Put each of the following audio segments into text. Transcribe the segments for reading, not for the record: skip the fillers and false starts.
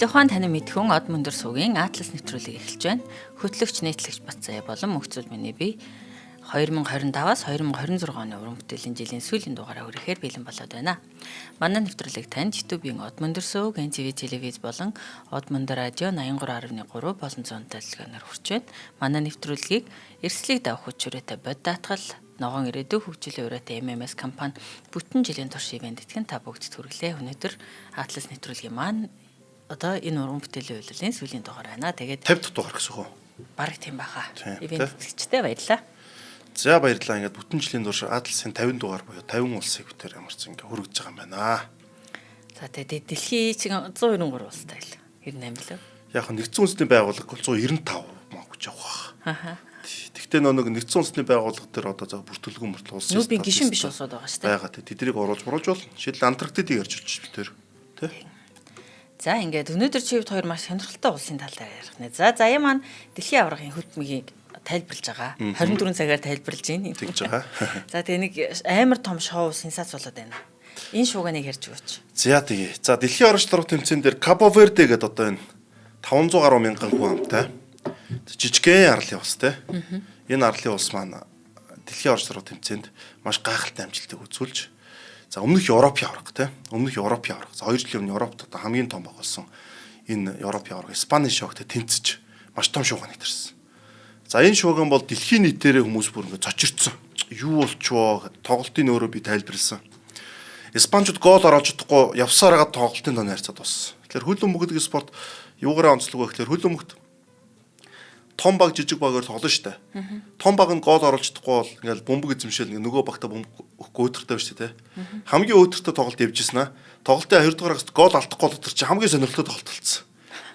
Эхлэх ухаан таны мэдхүн од мөндөр суугийн Атлас нэвтрүүлэг эхэлж байна. Хөтлөгч нийтлэгч Бацаа болон мөхцөл миний бие 2025-аас 2026 оны уран бүтээлийн жилийн сүүлийн дугаараа хүрэхээр бэлэн болоод байна. Манай нэвтрүүлэг танд YouTube-ийн од мөндөр сууг, NTV телевиз болон од мөндөр радио 83.3 болон зуун төлөвлөгөөнөөр хүрч байна. Манай нэвтрүүлгийг эрсдлийг давах хүчирээтэй бод даатгал ногоон ирээдүй хөгжлийн ураатай MMS компани бүтэн жилийн турш ивент итгэн та бүгд хүргэлээ. Өнөөдөр Атлас нэвтрүүлгийн маань одоо энэ уран бүтээлийн үйлрлийн сүүлийн дугаар байна. Тэгээд 50 дахь дугаар гэсэн үү? Бараг тийм баха. Ивент итгэгчтэй баярлалаа. За баярлалаа. Ингээд бүтэн жилийн турш Атласын 50 дугаар буюу 50 улсыг бүтээр ямарч ингээ хүргэж байгаа юм байна. За тэгээд дэлхийн чинь 193 улстай л 98 лөө. Яг нь нэгдсэн үндэсний байгууллага бол 195 мөнгөж явах. Аха. Тэгтээ нэг нэгдсэн үндэсний байгууллага дээр одоо за бүртгүүлгэн улс нүби гişүн биш улсууд байгаа шүү дээ. байгаа тий. Тэднийг оруулж болно. Жишээл Антарктидыг ярьж болчих битэр. Тэ? За ингээд өнөөдөр чи 2 маш сонирхолтой улсын талаар ярих нэ. За заяа маань дэлхийн аваргын хөтмөгийг тайлбарлаж байгаа. 24 цагаар тайлбарлаж байна. Тэгж байгаа. За тэгээ нэг амар том шоу сенсац болоод байна. Энэ шууганыг ярьж өгөөч. За тэгээ. За дэлхийн орон шалралт тэмцээн дээр Кабо Верде гэдэг одоо энэ 500 гаруй мянган хүн амтай жижигхэн арлын улс те. Энэ арлын улс маань дэлхийн орон шалралт тэмцээнд маш гайхалтай амжилтыг үзүүлж за өмнөх Европын аварга те. Өмнөх Европын аварга. За 2 жилийн өмнө Европт одоо хамгийн том болсон энэ Европын аварга Испани шогтой тэнцэж маш том шууганыг төрсөн. За энэ шууган бол дэлхийн нийтээрээ хүмүүс бүр ингэ цочирдсон. Юу болчихвоо тоглолтын өөрөө би тайлбарласан. Испанчууд гол оруулж чадахгүй явсаар байгаа тоглолтын доо найрцаад болсон. Тэгэхээр хөл өмгөдөг спорт юугаараа онцлог вэ гэхээр хөл өмгт том баг жижиг багаар тоглоно штэ. Том баг нь гол оруулж чадахгүй бол ингээл бөмбөг эзэмшээл нөгөө багта бөмбөг өгөхгүй өдөртэй байна штэ те. Хамгийн өдөртэй тоглолт явьжсэн аа. Тоглолтын 2 дугаар хагас гол алдахгүй бол өдөр чи хамгийн сонирхолтой тоглолт болсон.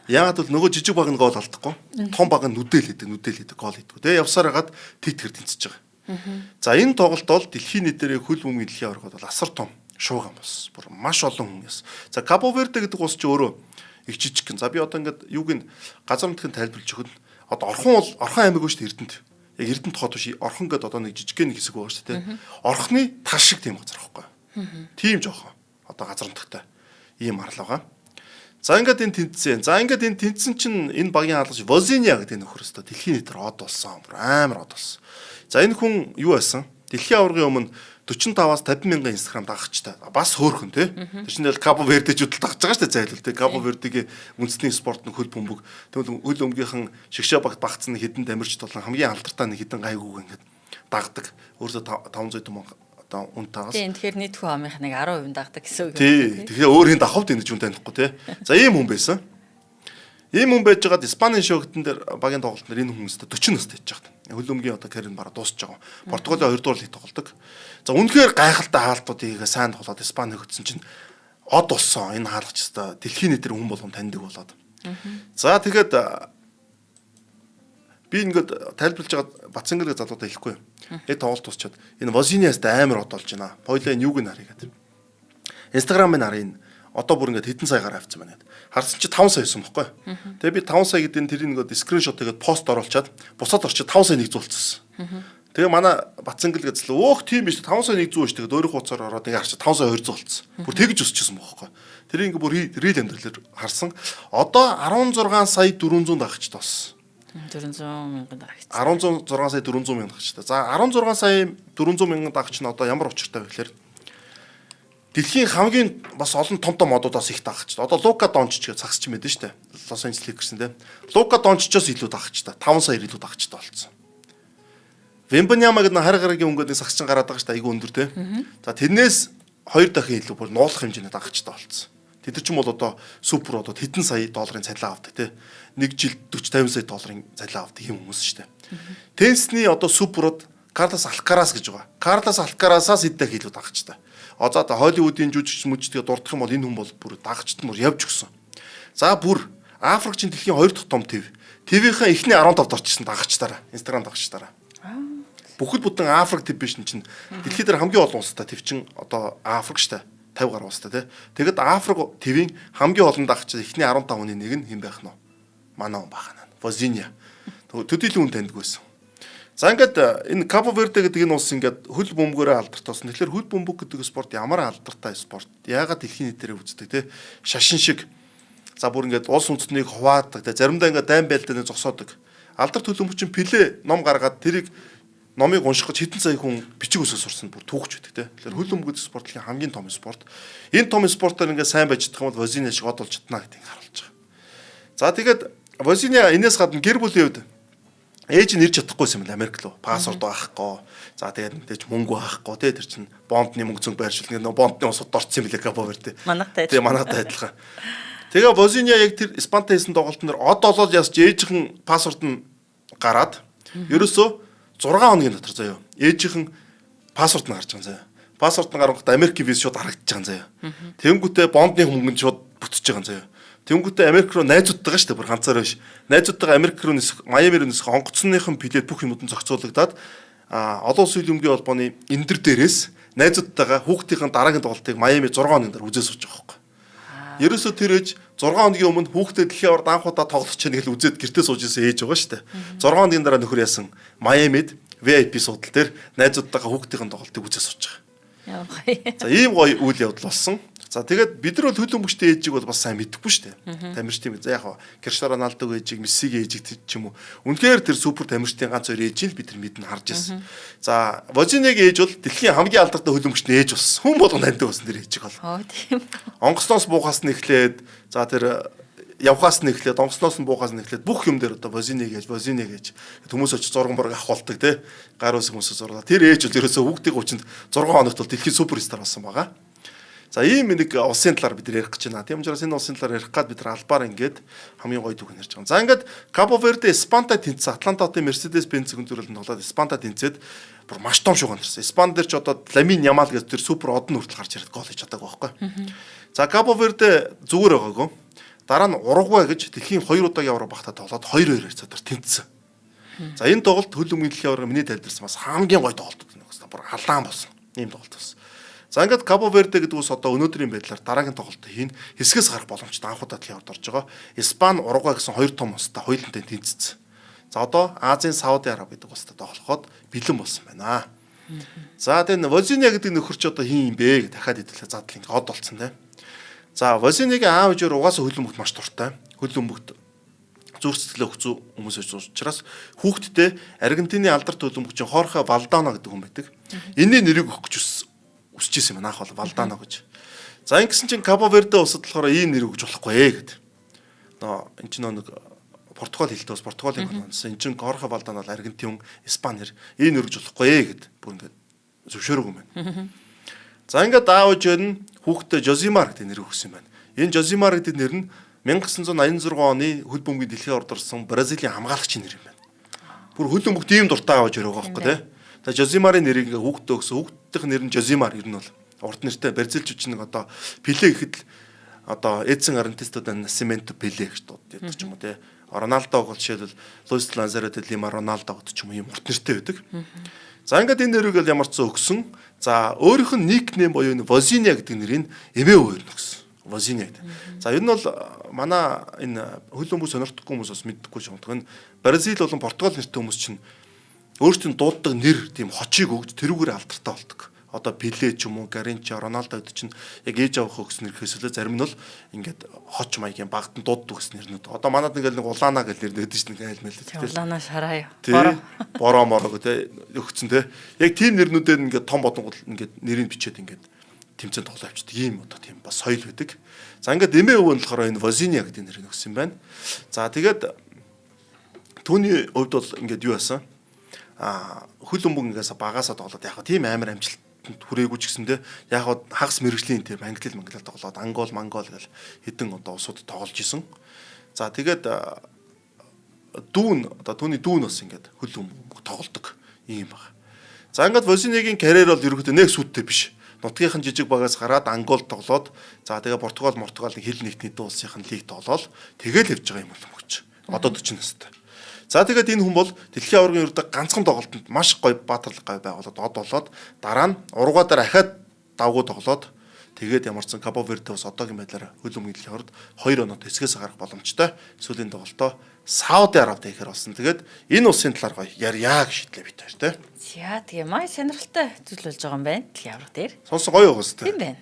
Яагаад бол нөгөө жижиг баг нь гол алдахгүй. Том баг нь нүдэл хийдэг гол хийдэг. Тэгээ явсаар хагаад тийтгэр тэнцэж байгаа. За энэ тоглолт бол дэлхийн нийтээр хөл бөмбөгийн дэлхийн аваргад бол асар том шууган болсон. Бүр маш олон хүмүүс. За Кабо Верде гэдэг улс чи өөрөө их жижиг гэн. За би одоо ингээд юуг нь газар нутгийн тайлбарлаж өгнө. Одоо орхон аймаг шүү дээ Эрдэнэт. Яг Эрдэнэт хот биш орхон гэдэг одоо нэг жижигхэн нэг хэсэг байгаа шүү дээ. Орхны тал шиг тийм газар байхгүй. Тийм жоохон одоо газар нутгтай ийм арал байгаа. За ингээд энэ тэнцсэн. За ингээд энэ тэнцсэн чинь энэ багийн хаалгач Возиния гэдэг нөхөр өстө дэлхийн нийтээр од болсон. Амар од болсон. За энэ хүн юу байсан? Дэлхийн аваргын өмнө 45-аас 50 мянган Instagram дагагчтай. Бас хөөрхөн тий. Тэр чинь л Кабо Вердежүүд л дагаж байгаа шүү дээ зайлвал тий. Кабо Вердегийн үндэсний спорт нь хөл бөмбөг. Тэгвэл хөл өмгийнхэн шигшээ багт багцсан хэдэн дамирч толон хамгийн алдартай нэг хэдэн гайгүйг ингээд дагдаг. Өөрөөсөө 500 мянга одоо үн тагаас. Тийм тэгэхээр нийт хүн амынх нэг 10% дагдаг гэсэн үг. Тий. Тэгэхээр өөр хин давхавд энэ ч юм танихгүй тий. За ийм хүн байсан. Ийм хүн байж байгаад Испани шогтон дээр багийн тоглолт нэр энэ хүмүүстэй 40 настай хийж байгаа. Хөл өмгийн одоо карьер бараа дуусч байгаа. Португалийн 2 дугаар лиг тоглодог. За үнэхээр гайхалтай хаалтуудыг сайн тоглоод Испани хөгдсөн чинь од болсон. Энэ хаалгач та дэлхийн нийтээр хүн болгон таньдаг болоод. За тэгэхэд би ингээд тайлбарлаж байгаа Бацангэрэг залуудаа хэлэхгүй. Энэ тоглолт дуусчаад энэ Возиниас амар од болж байна. Хоёлаа энэ юуг нь харъя гэдэг. Instagram-ын харъя энэ. Одоо бүр ингээд хэдэн саягаар авцсан байна. Харсан чи 5 сая байсан байхгүй. Тэгээ би 5 сая гэдэг нь тэрийг ингээд скриншот хийгээд пост оруулчаад бусад орчид 5 сая нэгзүүлчихсэн. Тэгээ манай Бацангэл гэзлээ. Өөх тийм биш 5 сая нэгзүү ш. Тэгээд өөрийнхөө хуцаар ороод тэгээ харчид 5 сая 200 болцсон. Бүр тэгж өсчихсөн байхгүй. Тэрийг ингээд бүр рил амьдралаар харсан. Одоо 16 сая 400 дагагчд болсон. 400 мянган дагагч. 16 сая 400 мянган дагагчтай. За 16 сая 400 мянган дагагч нь одоо ямар учиртай вэ гэхээр дэлхийн хамгийн бас олон том модуудаас их дагагч. Одоо Лука Дончич гэж цагсч мэдэн штэ. Лос Анжелес Лейкерс тэ. Лука Дончичоос илүү дагагч та. 5 сая илүү дагагч та болсон. Вембаньяма гэдэг хар гарагийн өнгөний сагсчин гараад байгаа штэ. Айгүй өндөр тэ. За тэрнээс 2 дахин илүү бүр нуулах хэмжээний дагагч та болсон. Тэд нар ч юм бол одоо супер одоо хэдэн сая долларын цалин авдаг тэ. Нэг жилд 40 50 сая долларын цалин авдаг юм хүмүүс штэ. Тенсний одоо суперод Карлос Алкарас гэж байгаа. Карлос Алкарасаас хэд дахин илүү дагагч та. Одоо Холливуудын жүжигч мүжтэйгээ дурдах юм бол энэ хүн бол бүр дагагчт мөр явж өгсөн. За бүр Африкчийн дэлхийн 2 дахь том ТV. ТV-ийн эхний 15-д орчихсон дагагчтаараа, Instagram дагагчтаараа. Бүхэл бүтэн Африк ТV биш чинь дэлхийд дээр хамгийн олон улстай ТV чин одоо Африк штэ 50 гаруй улстай тий. Тэгэд Африк ТV-ийн хамгийн олон дагагч эхний 15-ны нэг нь хэн байх нь вэ? Манай хүн бахана. Возиния. Төдийлөн хүн таньдаг байсан. За ингээд энэ Кабо Верде гэдэг энэ улс ингээд хөл бөмбөгөөрөө алдартай болсон. Тэгэхээр хөл бөмбөг гэдэг спорт ямар алдартай спорт? Яагаад дэлхийн нийтээр үздэг те? Шашин шиг За бүр ингээд улс үндэстнийг хуваадаг. Заримдаа ингээд дайм байлдааны зогсоодог. Алдар төлөмөгчин Пеле ном гаргаад тэрийг номыг унших гэж хэдэн сая хүн бичиг үсэг сурсан бүр түүхч байдаг те. Тэгэхээр хөл бөмбөг спортлын хамгийн том спорт. Энэ том спортоор ингээд сайн байж чадах юм бол Возиня шиг од болж чадна гэдгийг харуулж байгаа. За тэгээд Возиня энэс гадна гэр бүлийн хувьд ээж нь ирж чадахгүйсэн юм Америк руу. Паспорт байхгүй. За тэгээд мэдээж мөнгө байхгүй те. Тэр чинь бондны мөнгө зөнгө байршил ингээд бондны усад орцсон юм лээ Кабо Верде. Манайтай. Тэгээ манайтай адилхан. Тэгээ Возиня яг тэр Испантай хийсэн тоглолтын дээр од олоод ясч ээжийнхэн паспорт нь гараад ерөөсөө 6 хоногийн дотор заяа. Ээжийнхэн паспорт нь гарч байгаа заяа. Паспорт нь гаргахад Америкийн виз шууд харагдаж байгаа заяа. Тэнгүүтээ бондны мөнгөнд шууд бүтэж байгаа заяа. Тэнгүүтээ Америк руу найзуудтайгаа шүү дээ бүр ганцаараа биш. Найзуудтайгаа Америк руу нисэх, Майами руу нисэх онгоцныхон билет бүх юмуд нь зохицуулагдаад олон улсын хөлбөмбөгийн холбооны эндэр дээрээс найзуудтайгаа хүүхдийн дараагийн тоглолтыг Майами 6 хоногийн дараа үзээ сууж байгаа байхгүй. Ерөөсөө тэр ээж 6 хоногийн өмнө хүүхдэд дэлхийн аварт анх удаа тоглож чана гэж үзээд гэртээ сууж исэн ээж байгаа шүү дээ. 6 хоногийн дараа нөхөр яасан Майамид VIP судал дээр найзуудтайгаа хүүхдийн тоглолтыг үзээ сууж байгаа. За ийм гоё үйл явдал болсон. За тэгээд бид нар бол хөлбөмбөгчтэй ээжийг бол бас сайн мэдэхгүй шүү дээ. Тамирчдын за яг хаа Криштиано Роналдог ээжийг, Мессигийн ээжийг ч юм уу. Үнэхээр тэр супер тамирчдын ганц хоёр ээжийг бид нар мэднэ харж ирсэн. За Возинягийн ээж бол дэлхийн хамгийн алдартай хөлбөмбөгчний ээж болсон. Хүн болгон таньдаг болсон тэр ээжийг бол. Тийм. Онгоцноос буухаас нь эхлээд за тэр явхаас нь эхлээд онгоцноос нь буухаас нь эхлээд бүх юм дээр одоо Возиня гэж хүмүүс очиж зурган борог авахулдаг те гар ус хүмүүсээс зурлаа. Тэр ээж бол ерөөсөө хүүхдийн 30-нд 6 хоногт бол дэлхийн суперстар болсон байгаа. За ийм нэг улсын талаар бид нар ярих гэж байна. Тийм учраас энэ улсын талаар ярих гад бид нар албаар ингээд хамгийн гоё түүх нэрж байгаа. За ингээд Кабо Верде Испантай тэнцсэн Атланта хотын Mercedes-Benz зөгнөрөлд тоглоод Испантай тэнцээд бүр маш том шугам ирсэн. Испан дээр ч одоо Ламин Ямал гэж тэр супер одон хүртэл гарч ирээд гол хийж чадаагүй байхгүй. За Кабо Верде зүгээр байгаагүй. Дараа нь Уругвай гэж дэлхийн 2 удаагийн Евро багтаа тоглоод 2-2 хацаар тэнцсэн. За энэ тоглолт хөлбөмбөгийн дэлхийн аварга миний тайлбарсан бас хамгийн гоё тоглолт байна гэсэн. Бүр халаан болсон. Ийм тоглолт болсон. За ингээд Кабо Верде гэдэг ус одоо өнөөдрийн байдлаар дараагийн тоглолтыг хийн хэсгээс гарах боломжтой анх удаа дэлхийн аваргад орж байгаа. Испани, Уругвай гэсэн хоёр том улстай хоёулантай тэнцсэн. За одоо Азийн Сауди Араби гэдэг улстай тоглоход бэлэн болсон байна. За тэгээ Возиня гэдэг нөхөр ч одоо хин юм бэ гэж дахиад хэдэлээ задлын од болцсон те. За Возинягийн аав ээжээр угаасаа хөлбөмбөгт маш дуртай. Хөлбөмбөгт зүрх сэтгэлээ өгцөө хүмүүс учраас хүүхдтэй Аргентины алдарт хөлбөмбөгчин Хорхе Валдано гэдэг хүн байдаг. Энэний нэрийг өгөх гэж үсэж ирсэн юм анх бол Валдано гэж. За ингэсэн чинь Кабо Верде улсад болохоор ийм нэр өгж болохгүй гэд. Энэ чинь нэг Португал хэлтэй бас Португалийн хүн байна. Энэ чинь Хорхе Валдано бол Аргентин, Испанир ийм нэр өгж болохгүй гэд. Бүр ингээд зөвшөөрөг юм байна. За ингээд аав ээж нь хүүхдээ Жозимар гэдэг нэр өгсөн байна. Энэ Жозимар гэдэг нэр нь 1986 оны хөлбөмбөгийн дэлхийн аваргад орсон Бразилийн хамгаалагчийн нэр юм байна. Бүр хөлбөмбөгт ийм дуртай аав ээж байгаа байхгүй тий. Тэгээ Жозимарын нэрийг ингээ хүүхдээ өгсөн. Хүүхдийнх нэр нь Жозимар ер нь бол урд нэртэй Бразилчууд чинь одоо Пеле гэхэд л одоо Эдсон Арантистуда Насимент Пеле гэж дууддаг ч юм уу тий. Роналдог бол жишээлбэл Луис Лазаро де Лима Роналдо гэдэг ч юм уу ийм урд нэртэй байдаг. За ингээд энэ нэрийг л ямар ч өгсөн. За өөрийнх нь никнейм буюу Возиня гэдэг нэрийг эмээ өөр өгсөн. Возиня гэдэг. За энэ бол манай энэ хөлбөмбөг сонирхдаггүй хүмүүс бас мэддэггүй ч юм. Энэ Бразил болон Португал нэртэй хүмүүс чинь өөрсдийн дууддаг нэр тийм хочийг өгд тэрүүгээр алдартай болдог. Одоо Пеле ч юм уу, Гаринча, Роналдо гэдэг чинь яг ээж авах өгсөн нэр гэхээсээ зарим нь бол ингээд хоч маягийн багт нь дууддаг гэсэн нэрнүүд. Одоо манад нэг Улаана гэдэг нэр нэгдэж чинь нэг айл мэл тийм. Улаана шараа юу. Бороо морог те өгсөн те. Яг тийм нэрнүүдээр ингээд том бодонгууд ингээд нэрийг бичээд ингээд тэмцээн тоглоо авчдаг. Ийм одоо тийм бас соёл байдаг. За ингээд эмээ өвөө нь болохоор энэ Возиня гэдэг нэрийг өгсөн байна. За тэгээд түүний хувьд бол ингээд юу яасан? Хөлбөмбөгөөс багасаа тоглоод яг тийм амар амжилт хүрээгүй ч гэсэндээ яг хагас мэрэгжлийн тийм англил тоглоод ангол гэл хэдэн одоо улсууд тоглож исэн. За тэгээд дүүн одоо түүний дүүн бас ингээд хөлбөмбөг тоглодог юм байна. За ингээд Возинягийн карьер бол ерөөхдөө нэг сүттэй биш. Нутгийнхан жижиг багаас гараад ангол тоглоод за тэгээ Португалын хил нэгтний улсын лиг тоглоод тэгэл явж байгаа юм бол мөгч. Одоо 40 настай. За тэгээд энэ хүн бол дэлхийн аваргын ердөө ганцхан тоглолтод маш гоё баатарлаг гай байгуулад од болоод дараа нь ургаа дээр ахаад давгуу тоглоод тэгээд ямарсан Кабо Верде бас одоогийн байдлаар хөлбөмбөгийн дэлхийн аваргад 2 оноод хэсгээс гарах боломжтой. Сүүлийн тоглолтоо Сауди Арабид хийхээр болсон. Тэгээд энэ улсын талаар гоё ярья гэж шийдлээ бид хоёр те. За тэгээ май сонирхолтой зүйл болж байгаа юм байна. Дэлхийн аварга дээр. Сонсон гоё байгаас те. Тийм байна.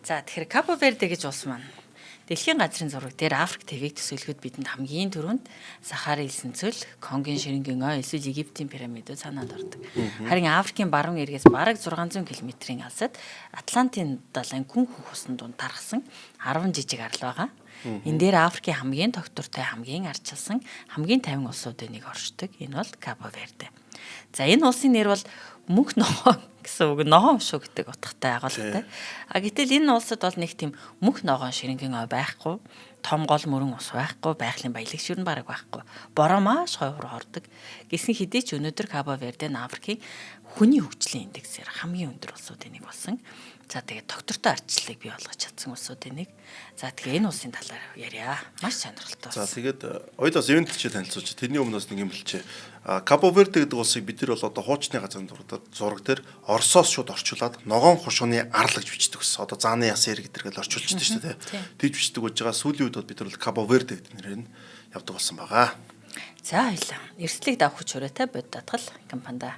За тэгэхээр Кабо Верде гэж улс маань Дэлхийн газрын зураг дээр Африк твийг төсөөлөхөд бидэнд хамгийн түрүүнд Сахарын элсэнцөл, Конгийн ширэнгийн ой, эсвэл Египтийн пирамидууд санаанд ордог. Харин Африкийн баруун эргээс бараг 600 км-ийн алсад Атлантын далайн гүн хөх усан дунд тархсан 10 жижиг арал байгаа. Энэ дээр Африкийн хамгийн тогтвортой, хамгийн ардчилсан, хамгийн тайван улсуудын нэг оршдог. Энэ бол Кабо Верде. За энэ улсын нэр бол мөнх ногоон гэсэн үг, ногоон шүү гэдэг утгатай агуулгатай. Гэтэл энэ улсад бол нэг тийм мөнх ногоон ширэнгийн ой байхгүй, том гол мөрөн ус байхгүй, байгалийн баялагч юу бараг байхгүй. Бороо маш ховор хордог. Гэсэн хэдий ч өнөөдөр Кабо Верде нь Африкийн хүний хөгжлийн индексээр хамгийн өндөр улсуудын нэг болсон. За тэгээд тогтвортой ардчлалыг бий болгож чадсан улсуудын нэг. За тэгээ энэ улсын талаар яриа. Маш сонирхолтой. За тэгээд хоёул бас ивент чи танилцуулж. Тэрний өмнө бас нэг юм хэлчихэ. Кабо Верде гэдэг улсыг бид нар бол одоо хуучны газрын зураг дээр Оросоос шууд орчуулад ногоон хушууны арал гэж бичдэг гэсэн. Одоо зааны ясэр гэдэргээл орчуулчихдаг шүү дээ. Тийж бичдэг байж байгаа. Сүүлийн үед бол бид нар бол Кабо Верде гэдэг нэрээр нь явдаг болсон байгаа. За хоёлаа. Эрсдлийг давах хүчтэй бод даатгал компанид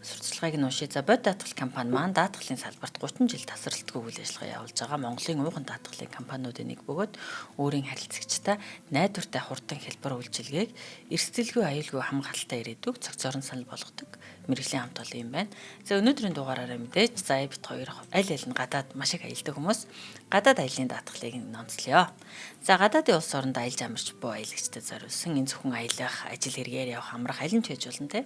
сурталчилгааг нь уншия. За бод даатгал компани маань даатгалын салбарт 30 жил тасралтгүй үйл ажиллагаа явуулж байгаа Монголын ууган даатгалын компаниудын нэг бөгөөд өөрийн харилцагчтай найдвартай хурдан хэлбэр үйлчилгээг эрсдэлгүй аюулгүй хамгаалалттай ирээдүг цогцоор нь санал болгодог мэргэжлийн хамт олон юм байна. За өнөөдрийн дугаараараа мэдээж за бит хоёр аль аль нь гадаад маш их аялдаг хүмүүс гадаад аялын даатгалыг онцлоё. За гадаадын улс оронд аялж амарч буй аялагчдад зориулсан энэ зөвхөн аялах, ажил хэрэгээр явах амрах аль нь ч хийж болно те.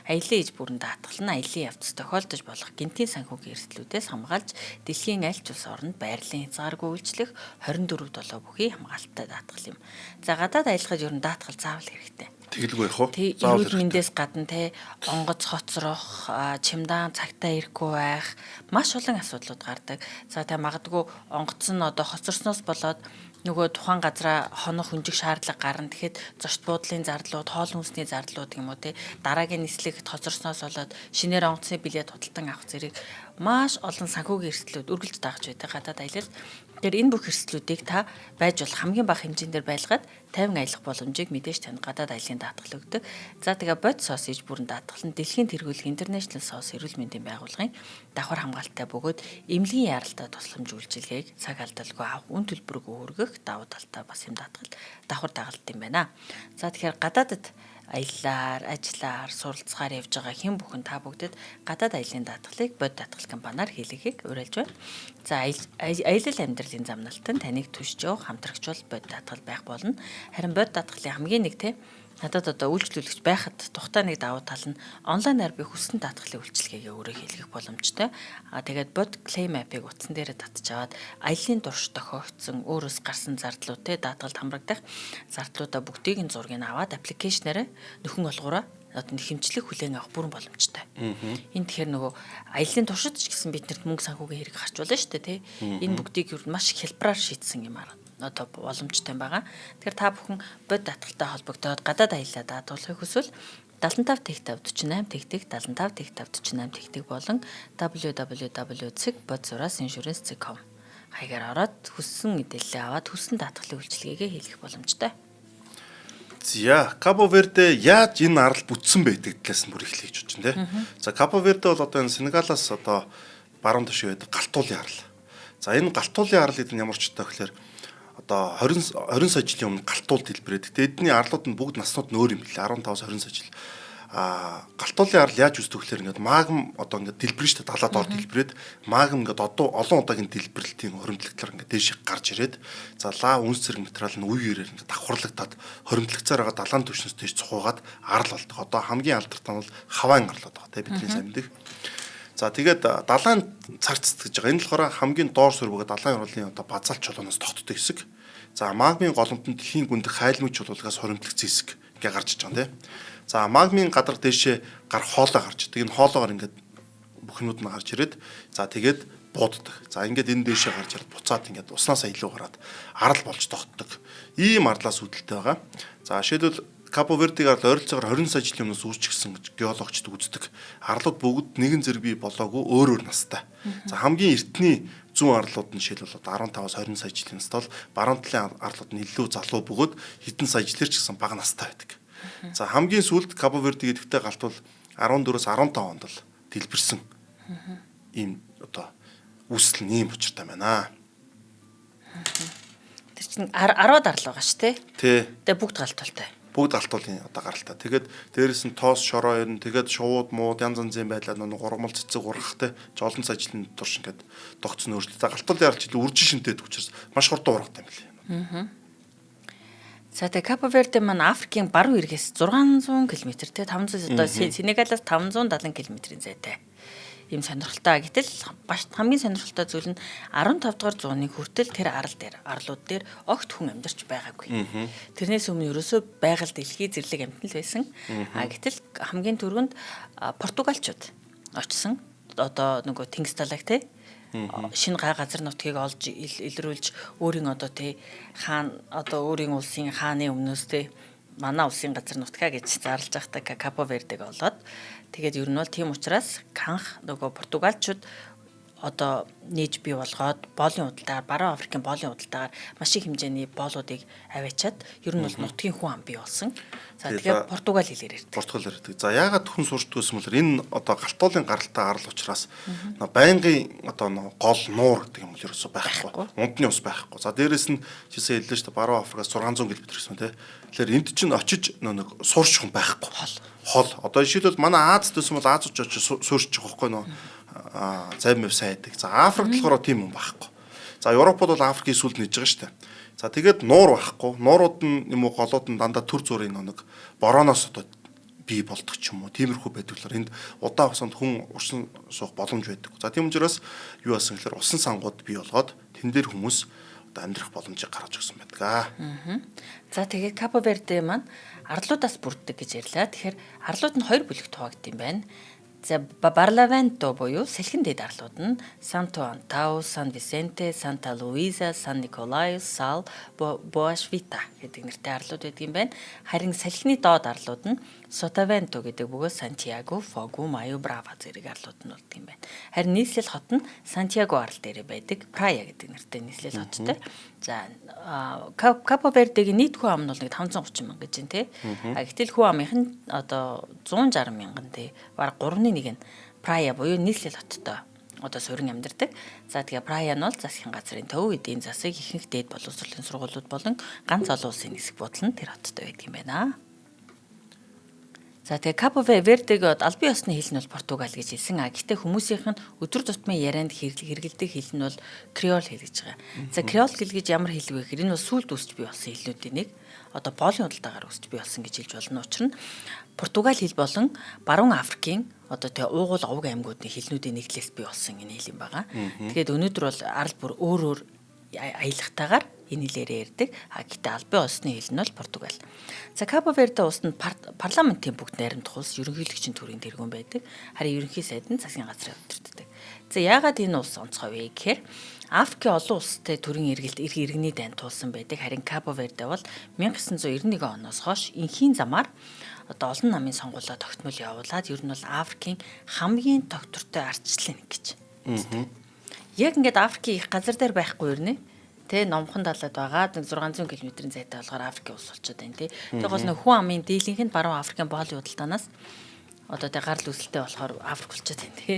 Аялын иж бүрэн даатгал нь аялын явц тохиолдож болох гинтийн санхүүгийн эрсдлүүдээс хамгаалж дэлхийн аль ч улс оронд байрлалын хязгааргүй үйлчлэх 24/7 бүхий хамгаалалттай даатгал юм. За гадаад аялахад ер нь даатгал заавал хэрэгтэй. Тэгэлгүй яах вэ? Эрүүл мэндээс гадна те онгоц хоцрох, чимдаан цагтаа ирэхгүй байх маш олон асуудлууд гардаг. За тэ магадгүй онгоц нь одоо хоцорсноос болоод нөгөө тухайн газараа хонох хүнжих шаардлага гарна. Тэгэхэд зочд буудлын зардлууд, хоол хүнсний зардлууд юм уу те дараагийн нислэгт хоцорсноос болоод шинээр онгоцны билет худалдан авах зэрэг маш олон санхүүгийн эрсдлүүд үргэлж дагаж байдаг гадаад аялал. Тэгэхээр энэ бүх эрсдлүүдийг та байж бол хамгийн бага хэмжээндээр байлгаад тайван аялах боломжийг мэдээж танд гадаад аялын даатгал өгдөг. За тэгээ бод сос иж бүрэн даатгал нь дэлхийн тэргуулах International Сос эрүүл мэндийн байгууллагын давхар хамгаалалттай бөгөөд эмнэлгийн яралтай тусламж үйлчилгээг цаг алдалгүй авах үн төлбөрөг өөргөх давуу талтай бас юм даатгал давхар дагалт юм байна. За тэгэхээр гадаадд аяллаар, ажиллаар, суралцгаар явж байгаа хэн бүхэн та бүгдэд гадаад аялын даатгалыг бод даатгал компаниар хийлгэхийг уриалж байна. За аялал амьдралын замналтанд таныг түшж явах хамтрагчвал бод даатгал байх болно. Харин бод даатгалын хамгийн нэг те надад одоо үйлчлүүлэгч байхад тухтай нэг давуу тал нь онлайнаар би хүссэн даатгалын үйлчилгээгээ өөрөө хийлгэх боломжтой. Тэгээд бод claim app-ыг утсан дээрээ татчихаваад аялын турш тохиогдсон өөрөөс гарсан зардлууд те даатгалд хамрагдах зардлуудаа бүгдийг нь зургийг аваад аппликейшнаараа нөхөн олгоороо одоо хэмжлэг хүлээн авах бүрэн боломжтой. Энэ тэгэхээр нөгөө аялын туршид ч гэсэн биднэрт мөнгө санхүүгийн хэрэг гарч болно шүү дээ тий. Энэ бүгдийг юу маш их хэлбэраар шийдсэн юм аа. Одоо боломжтой байгаа. Тэгэхээр та бүхэн бод даатгалтай холбогдоод гадаад аяллаа даатгуулахыг хүсвэл 75 тэгтав 48 тэгтэг 75 тэгтав 48 тэгтэг болон www.bodsuras-insurance.com хаягаар ороод хүссэн мэдээлэл аваад хүссэн даатгалын үйлчилгээгээ хийх боломжтой. За, Кабо Верде яаж энэ арал бүтсэн бэ гэдэг талаас нь бүр эхлэе гэж бодож байна те. За, Кабо Верде бол одоо энэ Сенегалаас одоо баруун тишээ байдаг галтуулын арал. За, энэ галтуулын арал гэдэг нь ямар ч таа гэхээр одоо 20 сая жилийн өмнө галтуулд хэлбэрээд. Тэгээд эдний арлууд нь бүгд наснууд нь өөр юм билээ. 15-20 сая жил. Галтуулын арал яаж үүсдэг гэхээр ингээд магм одоо ингээд дэлбэрэн шүү дээ. Далаад орд дэлбэрээд магм ингээд олон удаагийн дэлбэрэлтийн хоримтлагдлаар ингээд дээш гарч ирээд за лав үнс зэрэг материал нь үе ирээр ингээд давхарлагдаад хоримтлагцаар байгаа далайн түвшнээс дээш цухуугаад арал болдог. Одоо хамгийн алдартай нь бол хаваан арлууд байгаа те бидний сайн мэддэг. За тэгээд далайн царцт гэж байгаа. Энэ болохоор хамгийн доор суурь бөгөөд далайн урлын одоо базалт чулуунаас тогтдог хэсэг. За магмын голомт нь дэлхийн гүндэх хайлмын чулуулгаас хоримтлагдсан хэсэг ингээ гарч иж байгаа юм те. За магмын гадар дээшээ гар хоолой гарч идэг. Энэ хоолойгоор ингээд бүхнүүд нь гарч ирээд за тэгээд бууддаг. За ингээд энэ дээшээ гарч ирээд буцаад ингээд уснаас илүү гараад арал болж тогтдог. Ийм арлаас үүдэлтэй байгаа. За жишээлбэл Кабо Вердийг арал ойролцоогоор 20 сая жилийн өмнөөс үүсчихсэн гэж геологчд үздэг. Арлууд бүгд нэгэн зэрэг бий болоогүй өөр өөр настай. За хамгийн эртний зүүн арлууд нь жишээлбэл 15-аас 20 сая жилийн настай бол баруун талын арлууд нь илүү залуу бөгөөд хэдэн сая жилээр ч гэсэн бага настай байдаг. За хамгийн сүүлд Кабо Верде гэдэгтэй галт бол 14-өөс 15 онд л дэлбэрсэн. Ийм одоо үүсэл нь ийм учиртай байна. Тэр чинь 10-аад арал байгаа шүү дээ. Тий. Тэгээ бүгд галтуултай. Бүгд галтуулын одоо гаралтай. Тэгээд дээрэс нь тоос шороо ирнэ. Тэгээд шууд мууд янз янзын байлаа нэг гурмал цэцэг ургахтай. Жолон цажлын турш ингээд тогтсон өөрчлөлт. За галтуулын арч илүү үржин шинтэй учраас маш хурдан ургатай юм лээ. За тэгээ Капо Верде маань Африкийн баруун эргээс 600 км те 500 одоо Сенегалаас 570 км-ийн зайтай. Ийм сонирхолтой. Гэтэл хамгийн сонирхолтой зүйл нь 15 дугаар зууны хүртэл тэр арлууд дээр огт хүн амьдарч байгаагүй. Тэрнээс өмнө ерөөсөө байгаль дэлхий зэрлэг амьтан л байсан. Гэтэл хамгийн түрүүнд португалчууд очсон. Одоо нөгөө Тэнгис далайг те шинэ газар нутгийг олж илрүүлж өөрийн одоо те хаан одоо өөрийн улсын хааны өмнөөс те манай улсын газар нутгаа гэж зарлж байхдаа Капо Вердэг болоод тэгээд ер нь бол тийм учраас канх нөгөө португалчууд одоо нээж бий болгоод боолын худалдаагаар баруун Африкийн боолын худалдаагаар маш их хэмжээний боолуудыг аваачаад ер нь бол нутгийн хүн ам бий болсон. За тэгээд португал хэлээр ярьдаг. Португал ярьдаг. За яагаад хүн сурчдаг гэсэн мөлөр энэ одоо галтуулын гаралтай гарал учраас байнгын одоо гол нуур гэдэг юм л ерөөсөй байхгүй. Унтны ус байхгүй. За дээрэс нь жишээ хэллээ шүү дээ баруун Африкаас 600 км гэсэн тий. Тэгэхээр энд чинь очиж нэг суурч хүн байхгүй. Хол. Одоо жишээлбэл манай Аз төсөн бол Азууч очиж суурч байгаа байхгүй нөө. Завь мэв сайдаг. За Африкт болохоор тийм юм байхгүй. За Европод бол Африкийн сүлд нэж байгаа шүү дээ. За тэгээд нуур байхгүй. Нуурууд нь юм уу голууд нь дандаа төр зүрийн нэг борооноос одоо бий болдог ч юм уу. Тиймэрхүү байдлаар энд удаан хугацаанд хүн урсан суух боломж байдаг. За тийм учраас юу болсон гэхээр усан сангууд бий болгоод тэн дээр хүмүүс одоо амьдрах боломжийг гаргаж өгсөн байдаг. За тэгээд Капо Верде маань арлуудаас бүрддэг гэж ярьлаа. Тэгэхээр арлууд нь хоёр бүлэгт хуваагдсан юм байна. За Барlavento буюу салхин дэд арлууд нь Санто Антау, Сан Висенте, Санта Луиза, Сан Николаус, Сал, Боашвита гэдэг нэртэй арлууд байдаг юм байна. Харин салхины доод арлууд нь Сотавенто гэдэг бөгөөд Сантьяго, Фогу, Маю, Брава зэрэг арлууд нь болдог юм байна. Харин нийслэл хот нь Сантьяго арал дээр байдаг. Прая гэдэг нэртэй нийслэл хоттой. За Капо Вердегийн нийт хүн ам нь бол 530 мянга гэж байна те. Гэтэл хүн амынх нь одоо 160 мянган те. Бараг 3-1 нь Прая буюу нийслэл хоттой одоо суурин амьдардаг. За тэгээ Прая нь бол засгийн газрын төв эдийн засаг ихэнх дээд боловсролын сургуулиуд болон ганц олон улсын нисэх бодол нь тэр хоттой байдаг юм байна. За тэгээ Капо Вердегийн албан ёсны хэл нь бол Португал гэж хэлсэн. Гэхдээ хүмүүсийнх нь өдөр тутмын ярианд хэрэгэлдэг хэл нь бол креол хэл гэж байгаа. За креол хэл гэж ямар хэл вэ гэхээр энэ бол сүүлд үүсч бий болсон хэлнүүдийн нэг. Одоо боолын худалдаагаар үүсч бий болсон гэж хэлж болно. Учир нь Португал хэл болон баруун Африкийн одоо тэгээ уугуул овг аймагуудын хэлнүүдийн нэгдлээс бий болсон энэ хэл юм байгаа. Тэгээд өнөөдөр бол арал бүр өөр аялагтайгаар энэ хэлээр ярьдаг. Гэхдээ албан ёсны хэл нь бол Португал. За Капо Верде улсад парламентын бүгд найрамдах улс ерөнхийлөгчийн төрийн тэргүүн байдаг. Харин ерөнхий сайд нь засгийн газрын удирддаг. За яагаад энэ улс онцгой вэ гэхээр Африкийн олон улстай төрийн иргэний дайнд туулсан байдаг. Харин Капо Верде бол 1991 оноос хойш энхийн замаар одоо олон намын сонгуулиа тогтмол явуулаад ер нь бол Африкийн хамгийн тогтвортой ардчлалын нэг гэж. Яг ингээд Африкийн их газар дээр байхгүй юу нэ? Тэ номхон далайд байгаа 600 км-ийн зайтай болохоор Африкийн улс болчиход байна тий. Тэгээ гол нэг хүн амын дийлийнх нь баруун Африкийн боолын худалдаанаас одоо тэ гарал үүсэлтэй болохоор Африк болчиход байна тий.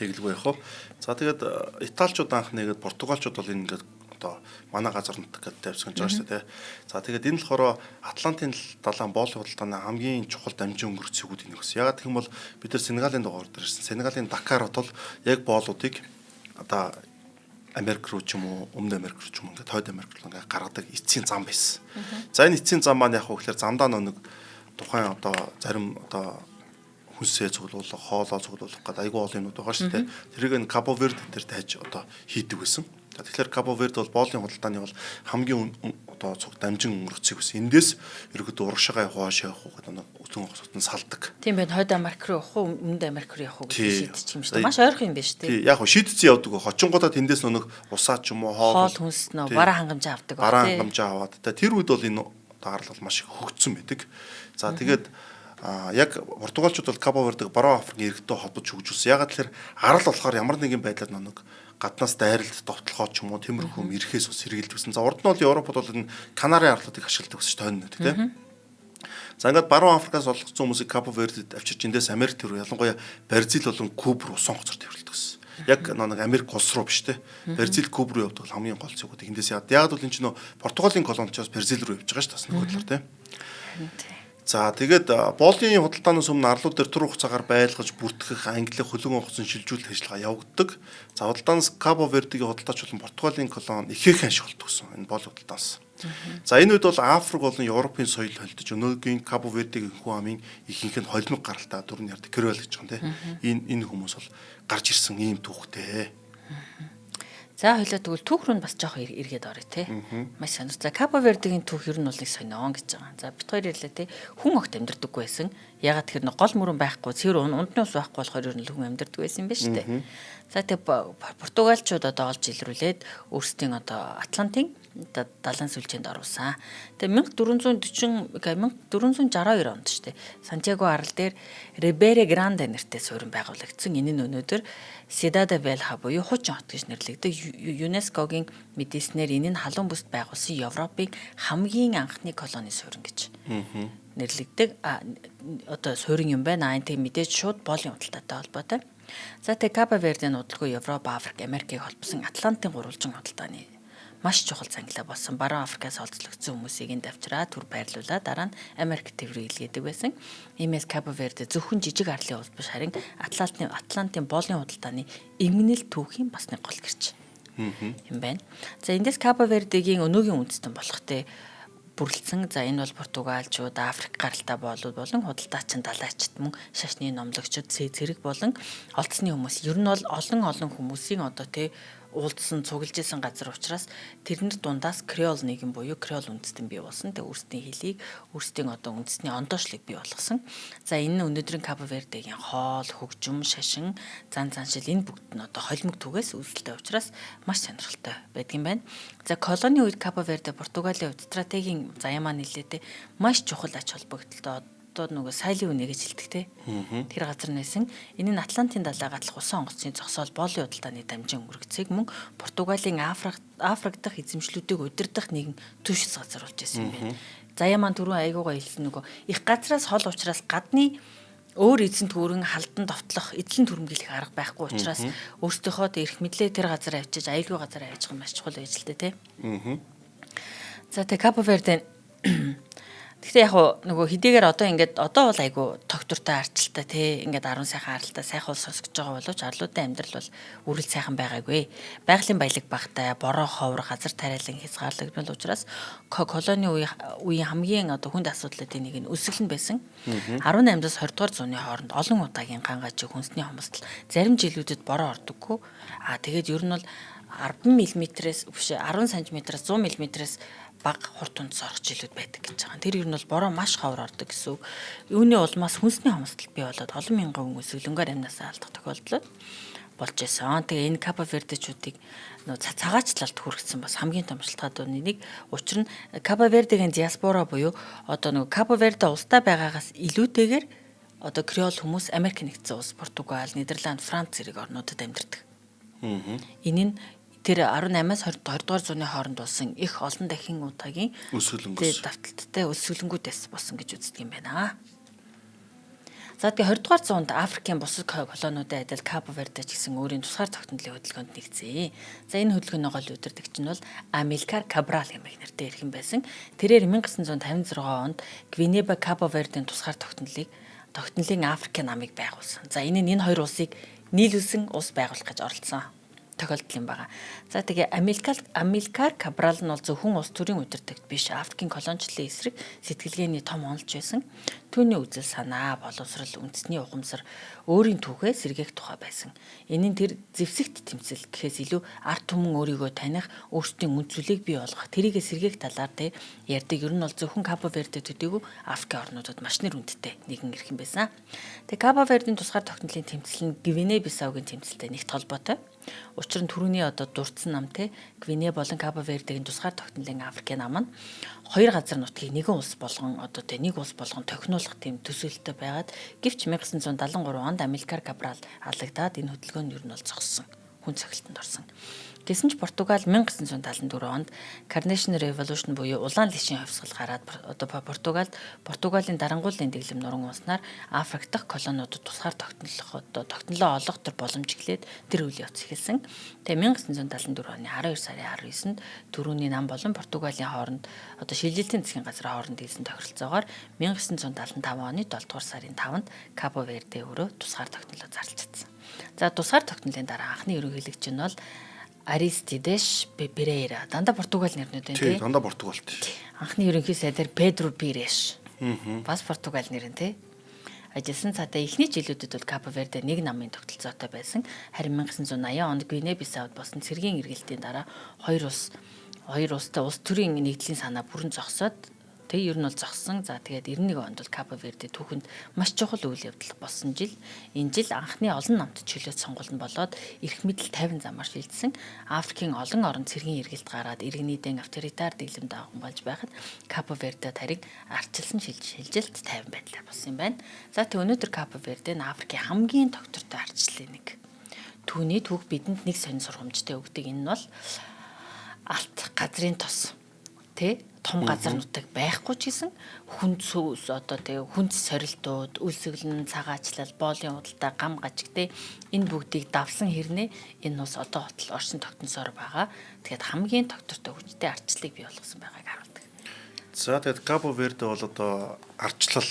Тэгэлгүй яах вэ? За тэгээд Италичууд анх нэгэд Португалчууд бол энэ ингээд одоо манай газар нутаг гэдэг тавьсан гэж байгаа шүү дээ. За тэгээд энэ болохоор Атлантын далайн боолын худалдааны хамгийн чухал дамжин өнгөрөх цэгүүд энэ гэсэн. Ягаад гэх юм бол бид нар Сенегалийн дугаар дээр ирсэн. Сенегалийн Дакарт бол яг боолуудыг одоо Америк руу ч юм уу, Өмнөд Америк руу ч юм уу ингээд Хойд Америк руу ингээд гаргадаг эцсийн зам байсан. За энэ эцсийн зам маань яг хөө гэхээр замдаа нэг тухайн одоо зарим одоо хүнсээ цуглуулах, хоолоо цуглуулах гэдэг айгүй олон юмуд байгаа шүү дээ. Тэрийг энэ Капо Верде дээр тааж одоо хийдэг байсан. Тэгэхээр Капо Верде бол боолын худалдааны бол хамгийн одоо цуг дамжин өнгөрцөг байсан. Эндээс ерөөдөө урагшаага хоош явах уу гэдэг нэг өтөн хосотон салдаг. Тийм байх Хойд Америк руу явах уу, Өмнөд Америк руу явах уу гэж шийдчих юм шүү дээ. Маш ойрхон юм байна шүү дээ. Тийм яг хөө шийдсэн явдаг. Хочингуудаа тэндээс нэг усаа ч юм уу хоол хүнс нөө бараа хангамжаа авдаг баг. Бараа хангамжаа аваад тэр үед бол энэ таарал бол маш их хөгжсөн байдаг. За тэгээд яг Португалчууд бол Капо Вердег баруун Африкийн иргэдтэй холбож хөгжүүлсэн. Ягаад тэгэхээр арал болохоор ямар нэгэн байдлаар нэг гаднаас дайралт товтлохоо ч юм уу тиймэрхүү ирэхээс ус хэрэгэлдэгсэн. За урд нь бол Европод бол энэ Канарын арлуудыг ашигладаг гэсэн тойно гэдэг тийм. За ингээд баруун Африкаас олгоцсон хүмүүсийг Капо Вердед авчирч эндээс Америк руу ялангуяа Бразил болон Куб руу усан хоцор төвлөрдөг гэсэн. Яг нэг Америк улс руу биш те. Бразил, Куб руу явдаг хамгийн гол зүгүүд. Эндээс яг бол энэ ч нөө Португалийн колоничлоос Бразил руу явж байгаа шүү дээ. Нэг хөдлөр те. За тэгээд боолын худалдаанаас өмнө арлууд дээр тур хугацаагаар байлгаж бүртгэх англи хөлөг онгоцон шилжүүлэх ажиллагаа явагддаг. За худалдаанаас Кабо Вердегийн худалдаач болон Португалийн колони ихээхэн ашиглалт өгсөн энэ боол худалдаанаас. За энэ үед бол Африк болон Европын соёл холдож өнөөгийн Кабо Вердегийн хүн амын ихэнх нь холимог гаралтай дүрн ярддаг крёол гэж байгаа юм те. Энэ хүмүүс бол гарч ирсэн ийм түүхтэй. За хоёлаа тэгвэл түүх рүү бас жоох эргээд орё те. Маш сонирхолтой. Кабо Вердегийн түүх ер нь бол нэг сонион гэж байгаа. За бит хоёр ярьлаа те. Хүн огт амьдардаггүй байсан. Ягаад тэр нэг гол мөрөн байхгүй, цэвэр ундны ус байхгүй болохоор ер нь хүн амьдардаг байсан юм байна шүү дээ. За тэг Португалчууд одоо олж илрүүлээд өөрсдийн одоо Атлантын далайн сүлжээнд оруулсан. Тэгээ 1462 онд шүү дээ. Сантьяго арал дээр Рибере Гранде нэртэй суурин байгуулагдсан. Энэ нь өнөөдөр Cidade Velha буюу хуучин хот гэж нэрлэгдэх ЮНЕСКОгийн мэдээснээр энэ нь халуун бүст байгуулсан Европын хамгийн анхны колони суурин гэж нэрлэгдэх одоо суурин юм байна. Энэ тэг мэдээж шууд боолын худалдаатай холбоотой. За тэг Кабо Вердений удалгүй Европ, Африк, Америкийг холбосон Атлантын гурвалжин худалдааны маш чухал цангилаа болсон. Баруун Африкаас олзлогдсон хүмүүсийг энд авчраа түр байрлуулаад дараа нь Америк төврийг илгээдэг байсан. Иймээс Кабо Верде зөвхөн жижиг арлын улс биш харин Атлантын боолын худалдааны эмгэнэл түүхийн бас нэг гол гэрч юм байна. За эндээс Кабо Вердегийн өнөөгийн үндэстэн болох те бүрлдсэн. За энэ бол Португалчууд, Африк гаралтай боолууд болон худалдаачид, далайчид мөн шашны номлогчид, зэрэг болон олдсны хүмүүс. Ер нь бол олон хүмүүсийн одоо те уулзсан, цуглаж исэн газар учраас тэрнэр дундаас креол нийгэм буюу креол үндэстэн бий болсон. Тэгээ өөрсдийн хэлийг, өөрсдийн одоо үндэсний ондоошлыг бий болгосон. За энэ нь өнөөдрийн Кабо Вердегийн хоол, хөгжим, шашин, заншил энэ бүгд нь одоо холимог түгээс үйлдэлтэй учраас маш сонирхолтой байдаг юм байна. За колони үед Кабо Верде Португалийн хувьд стратегийн заяамаа нэлээдээ маш чухал ач холбогдолтой одоо нөгөө сайлын үнэ гэж хэлдэг те. Тэр газар нэсэн энэ нь Атлантын далай гатлах усан онгоцны зогсоол боолын худалдааны дамжин өнгөрөгцөйг мөн Португалийн Африк дахь эзэмшлүүдийг удирдах нэгэн түвшинс газар болж байсан юм байна. Заяа маань түрүүн айгуугаа хэлсэн нөгөө их газраас хол учраас гадны өөр эзэнт гүрэн халдан довтлох эзлэн түрэмгийлэх арга байхгүй учраас өөрсдийнхөө эрх мэдлээ тэр газар авчиж аюулгүй газар авчих маш чухал байж л дээ те. За тэг Кабо Верде гэхдээ яг нөгөө хэдийгээр одоо бол айгу тогтвортой арчилтай тий ингээд 10 сайхан аралтай сайхан ус сонсгож байгаа боловч арлуудын амьдрал бол үрэл сайхан байгаагүй. Байгалийн баялаг багтай, бороо ховор, газар тариалан хязгаарлагдмал учраас колони үеийн хамгийн одоо хүнд асуудлуудын нэг нь өсгөл нь байсан. 18-аас 20 дугаар зууны хооронд олон удаагийн гангаажиг хүнсний хомсдол зарим жилүүдэд бороо ордоггүй. Тэгээд ер нь бол 10 мм-ээс биш 10 см-аас 100 мм-ээс баг хурд тундс орох жилүүд байдаг гэж байгаа. Тэр ер нь бол бороо маш ховор ордог гэсэн үг. Үүний улмаас хүнсний хомсдол бий болоод олон мянган хүн өсгөлөнгөөр амнасаа алдах тохиолдол болж байсан. Тэгээ энэ Кабо Вердечүүдийг цагаачлалд хүргэсэн бас хамгийн том шалтгаануудын нэг учир нь Кабо Вердегийн диаспора буюу одоо нөгөө Кабо Верде улстай байгаагаас илүүтэйгээр одоо креол хүмүүс Америк нэгдсэн улс, Португал, Нидерланд, Франц зэрэг орнуудад амьдардаг. Энэ нь тэр 18-аас 20 дугаар зууны хооронд болсон их олон дахин удаагийн давталттай өсвөлнгүүдээс болсон гэж үздэг юм байна. За тэгээ 20 дугаар зуунд Африкийн бусад колониудын адил Кабо Верде ч гэсэн өөрийн тусгаар тогтнолын хөдөлгөөнд нэгцээ. За энэ хөдөлгөөний гол удирдагч нь бол Амилкар Кабрал гэмээр нэртэй ирхэн байсан. Тэрээр 1956 онд Гвинеба Кабо Вердийн тусгаар тогтнолын Африкийн намыг байгуулсан. За энэ хоёр улсыг нийлүүлсэн улс байгуулах гэж оролдсон тохиолдол юм байгаа. За тэгээ Амилкар Кабрал нь бол зөвхөн улс төрийн удирдагч биш, Африкийн колоничлолын эсрэг сэтгэлгээний том онолж байсан. Түүний үзэл санаа, боловсрал, үндэсний ухамсар, өөрийн түүхээ сэргээх тухай байсан. Энэ нь тэр зэвсэгт тэмцэл гэхээс илүү ард түмэн өөрийгөө таних, өөрсдийн үнцлэлийг бий болгох, тэрийгэ сэргээх талаар те ярьдаг. Ер нь бол зөвхөн Кабо Верде төдийгүй Африкийн орнуудад маш нэр хүндтэй нэгэн ирхэн байсан. Тэгээ Кабо Вердийн тусгаар тогтнолын тэмцэл нь Гвине Бисаугийн тэмцэлтэй нэгт холбоотой. Учир нь түрүүний одоо дурдсан нам те Гвине болон Кабо Вердегийн тусгаар тогтнолын Африкийн нам нь хоёр газар нутгийг нэгэн улс болгон одоо те нэг улс болгон тохинуулах тийм төсөөлөлтөй байгаад гэвч 1973 онд Амилкар Кабрал алагдаад энэ хөдөлгөөн нь ер нь бол зогссон. Хүн цохилтонд орсон. Гэсэн ч Португал 1974 онд Carnation Revolution буюу улаан лишийн хувьсгал гараад одоо Португалийн дарангуулын дэглэм нуран ууснаар Африк дахь колониудад тусгаар тогтнолоо олох төр боломж эхлээд тэр үйл явц эхэлсэн. Тэгээ 1974 оны 12 сарын 19-нд дөрөвний нам болон Португалийн хооронд одоо шилжилтийн засгийн газрын хооронд хийсэн тохиролцоогоор 1975 оны 7 дугаар сарын 5-нд Кабо Верде өөрөө тусгаар тогтнолоо зарлж чадсан. За тусгаар тогтнолын дараа анхны ерөнхийлөгч нь бол Aristides Pereira дандаа Португал нэрнүүд байна тий. Дандаа Португалт. Анхны ерөнхий сайдаар Pedro Pires. Бас Португал нэр нь тий. Ажилласан цаатаа эхний жилүүдэд бол Кабо Верде нэг намын тогтолцоотой байсан. Харин 1980 онд Гвинэ Бисауд босон цэргийн эргэлтийн дараа хоёр улстай улс төрийн нэгдлийн санаа бүрэн зогсоод ер нь бол зогссон. За тэгээд 91 онд бол Кабо Верде түүхэнд маш чухал үйл явдал болсон жил. Энэ жил анхны олон намт чөлөөт сонгуул нь болоод эрх мэдэл 50 замаар шилжсэн. Африкийн олон орнд цэргийн эргэлт гараад иргэнийдэн авторитар дэглэм давхан болж байхад Кабо Верде тариг арчилсан шилжилт 50 байдлаар болсон юм байна. За тэг өнөөдөр Кабо Верде нь Африкийн хамгийн тогтвортой арчлалын нэг. Түүний түүх бидэнд нэг сонин сургамжтай өгдөг. Энэ нь бол алт газрын тус том газар нутаг байхгүй ч гэсэн хүнд сүс одоо хүнд сорилтууд, үлсэглэн, цагаачлал, боолын худалдаа, гам гажиг энэ бүгдийг давсан хэрнээ энэ нус одоо хотол оршин тогтносоор байгаа. Тэгэхээр хамгийн тогтвортой хүчтэй арчлалыг бий болгосон байгааг харуулдаг. За тэгээд Кабо Верде бол одоо арчлал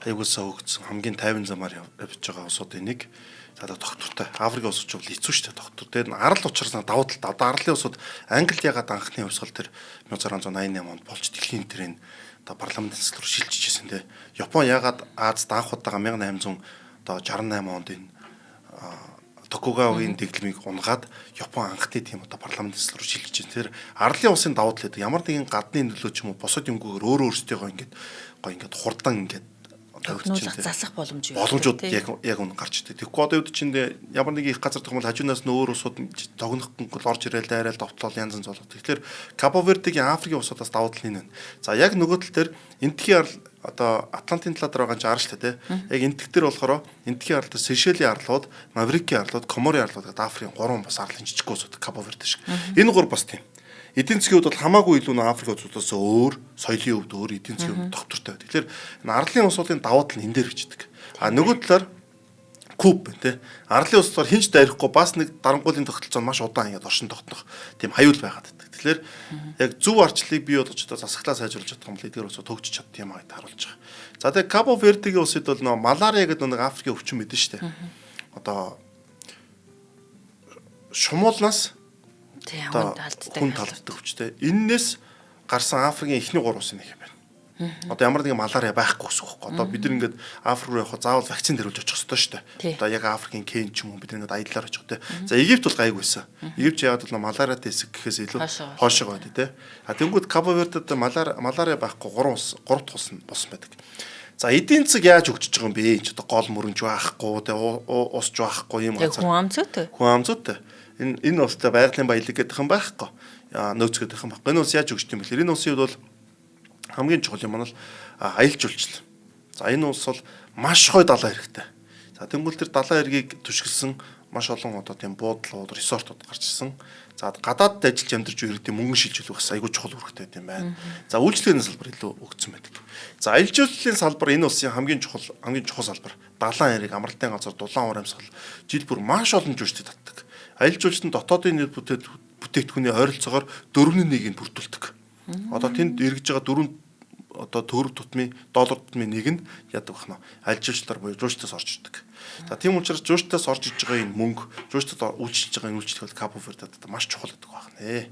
аягуулсаа хөгжсөн хамгийн тайван замаар явж байгаа улсуудын нэг. За тогтвортой. Африкийн улсууд ч бол хэцүү шүү дээ тогтвор. Тэгээд арал учраас давуу талтай. Одоо арлын улсууд Англи ягаад анхны хувьсгал тэр 1688 онд болж дэлхийн тэрийн одоо парламент төсөл рүү шилжиж ирсэн те. Япон ягаад Азад анх удаага 1800 одоо 68 онд энэ Токугавагийн дэглэмийг унгаад Япон анхны тийм одоо парламент төсөл рүү шилжиж ирсэн. Тэр арлын улсын давуу тал ямар нэгэн гадны нөлөө ч юм уу босод юмгүйгээр өөрсдийгөө ингээд хурдан ингээд засах боломжууд яг үн гарч ирдэг. Тэгэхгүй одоо үед чинь ямар нэг их газар тохиомл хажуунаас нь өөр улсууд тогнох гол орж ирээл дайраал довтлол янз янз болоод. Тэгэхээр Кабо Вердегийн Африкийн улсуудаас давуу тал энэ байна. За яг нөгөө тал дээр энтхийн арал одоо Атлантын талаар байгаа ч арал шүү дээ. Яг энтх дээр болохоор энтхийн арал Сейшелийн арлууд, Маврикийн арлууд, Коморын арлууд гэдэг Африкийн 3 бас арлын жижиг улсууд Кабо Верде шиг. Энэ 3 бас тийм. Эдийн засгийн хувьд бол хамаагүй илүү Африк улсуудаас өөр, соёлын хувьд өөр, эдийн засгийн хувьд тогтвортой. Тэгэхээр энэ арлын улсуудын давуу тал нь энэ дээр бичдэг. А нөгөө талаар куб тий. Арлын улсаар хинч дайрахгүй бас нэг дарангуулын тогтолцоо маш удаан ингээд оршин тогтнох тийм аюул байгаад байдаг. Тэгэхээр яг зөв арчлалыг бий болгож одоо засаглаа сайжруулж чадах юм бол эдгээр улсууд хөгжиж чаддаг юм аа харуулж байгаа. За тэгээ Кабо Вердегийн улсад бол нөө малария гэдэг нэг Африкийн өвчин мэдэн шүү дээ. Одоо шумуулнаас хүн талддаг хүчтэй. Эннээс гарсан Африкийн эхний 3 улсын нэг юм байна. Одоо ямар нэгэн малария байхгүй гэсэн үг байхгүй. Одоо бид нар ингээд Африк руу явах заавал вакцин дөрүүлж очих хэрэгтэй шүү дээ. Одоо яг Африкийн Кен ч юм уу бид нар ингээд аяллаар очих те. За Египт бол гайг байсан. Египт яагаад бол малариатай хэсэг гэхээс илүү хоошоо байдаг те. А тэнгууд Кабо Вердед малария байхгүй 3 улс болсон байдаг. За эдийн засаг яаж хөгжиж байгаа юм бэ? Энд ч одоо гол мөрөнж байхгүй те усч байхгүй юм газар. Хүн амзуутай. Энэ улстай байгалийн баялаг гэдэг юм байхгүй. Нөөц гэдэг юм байхгүй. Энэ улс яаж өгч юм бэ? Энэ улсын хувьд бол хамгийн чухал юм нь аялал жуулчлал. За энэ улс бол маш хой далайн хэрэгтэй. За тэнгуэл тэр далайн эргийг түшгэлсэн маш олон одоо тийм буудлууд, resort-ууд гарч ирсэн. За гадаадд ажиллаж амьдарч иргэдийн мөнгө шилжүүлэх бас айгүй чухал үүрэгтэй юм байна. За үйлчлэгийн салбар илүү өгцөн байдаг. За аялал жуулчлалын салбар энэ улсын хамгийн чухал салбар. Далайн эрэг, амралтын газар, дулаан уур амьсгал жил бүр маш олон жуулчдад татдаг. Аялал жуулчлалын дотоодын нийт бүтээгдэхүүний ойролцоогоор 4.1-ийг бүрдүүлдэг. Одоо тэнд эргэж байгаа 4 одоо төгрөг тутмын доллар тутмын нэг нь яадаг бахна аялал жуулчлалаар буюу жуулчдаас орж ирдэг. За тийм учраас жуулчдаас орж иж байгаа энэ мөнгө жуулчдад үйлчилж байгаа энэ үйлчлэл Кабо Вердед маш чухал гэдэг байна.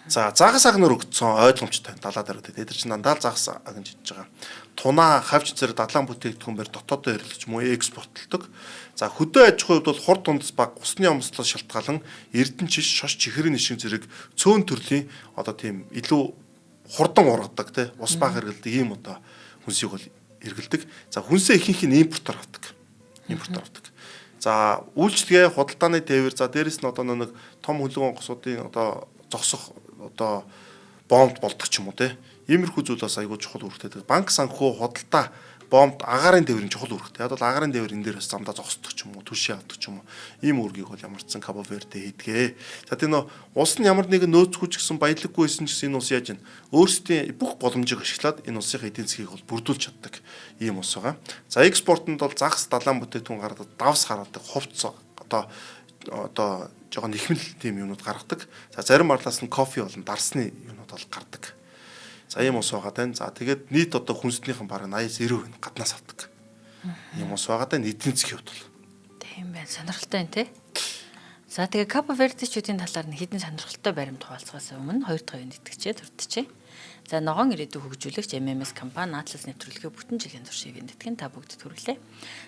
За загас агнаар өгдсөн ойлгомжтой далаа дээр дээр чинь дандаа загас агнж иж байгаа. Тунаа, хавч зэрэг далайн бүтээгдэхүүн бэр дотоодоо эргэлж муу экспортлдог. За хөдөө аж ахуйн хувьд бол хурд тундас баг усны амслаас шалтгаалan эрдэнэ шиш, шош, чихрийн нишин зэрэг цөөн төрлийн одоо тийм илүү хурдан ургадаг тий ус баг хэргэлдэг ийм одоо хүнсийг бол эргэлдэг. За хүнсээ ихэнх нь импортоор авдаг. За үйлчлэгээ худалдааны тээвэр за дээрэс нь одоо нэг том хөлөг онгоцуудын одоо зогсох одоо бомбд болдог ч юм уу тий. Иймэрхүү зүйл бас айгүй чухал үүрэгтэй. Банк санхүү худалдаа бомбд агаарын дээврийн чухал үүрэгтэй. Яг бол агаарын дээвэр энэ дээрээс замдаа зогсдог ч юм уу, түшээ авдаг ч юм уу. Ийм үүргийг бол ямарчсан Кабо Верде хийдгээ. За тийм нөө улс нь ямар нэгэн нөөцгүй ч гэсэн баялаггүй байсан ч гэсэн энэ улс яаж ийн өөрсдийн бүх боломжийг ашиглаад энэ улсын эдийн засгийг бол бүрдүүлж чаддаг ийм улс байгаа. За экспортод бол загас далайн бүтээгдэхүүн гаргадаг, давс гаргадаг, хувцас одоо жоохон ихмэл тийм юмнууд гаргадаг. За зарим арлаас нь кофе болон дарсны юмнууд бол гардаг. За ийм ус байгаа тань. За тэгээд нийт одоо хүнсднийхэн бараг 80-90% гаднаас авдаг. Ийм ус байгаа тань эдийн засгийн хувьд бол. Тийм байна. Сонирхолтой байна те. За тэгээ Кабо Вердечүүдийн талаар нь хэдэн сонирхолтой баримт хуваалцахаас өмнө хоёр дахь үеийн итгэжээ дурдчихъя. За ногоон ирээдүйг хөгжүүлэгч MMS компани Atlas нэвтрүүлгээ бүтэн жилийн турш идэвхтэй та бүгд төрөлөө.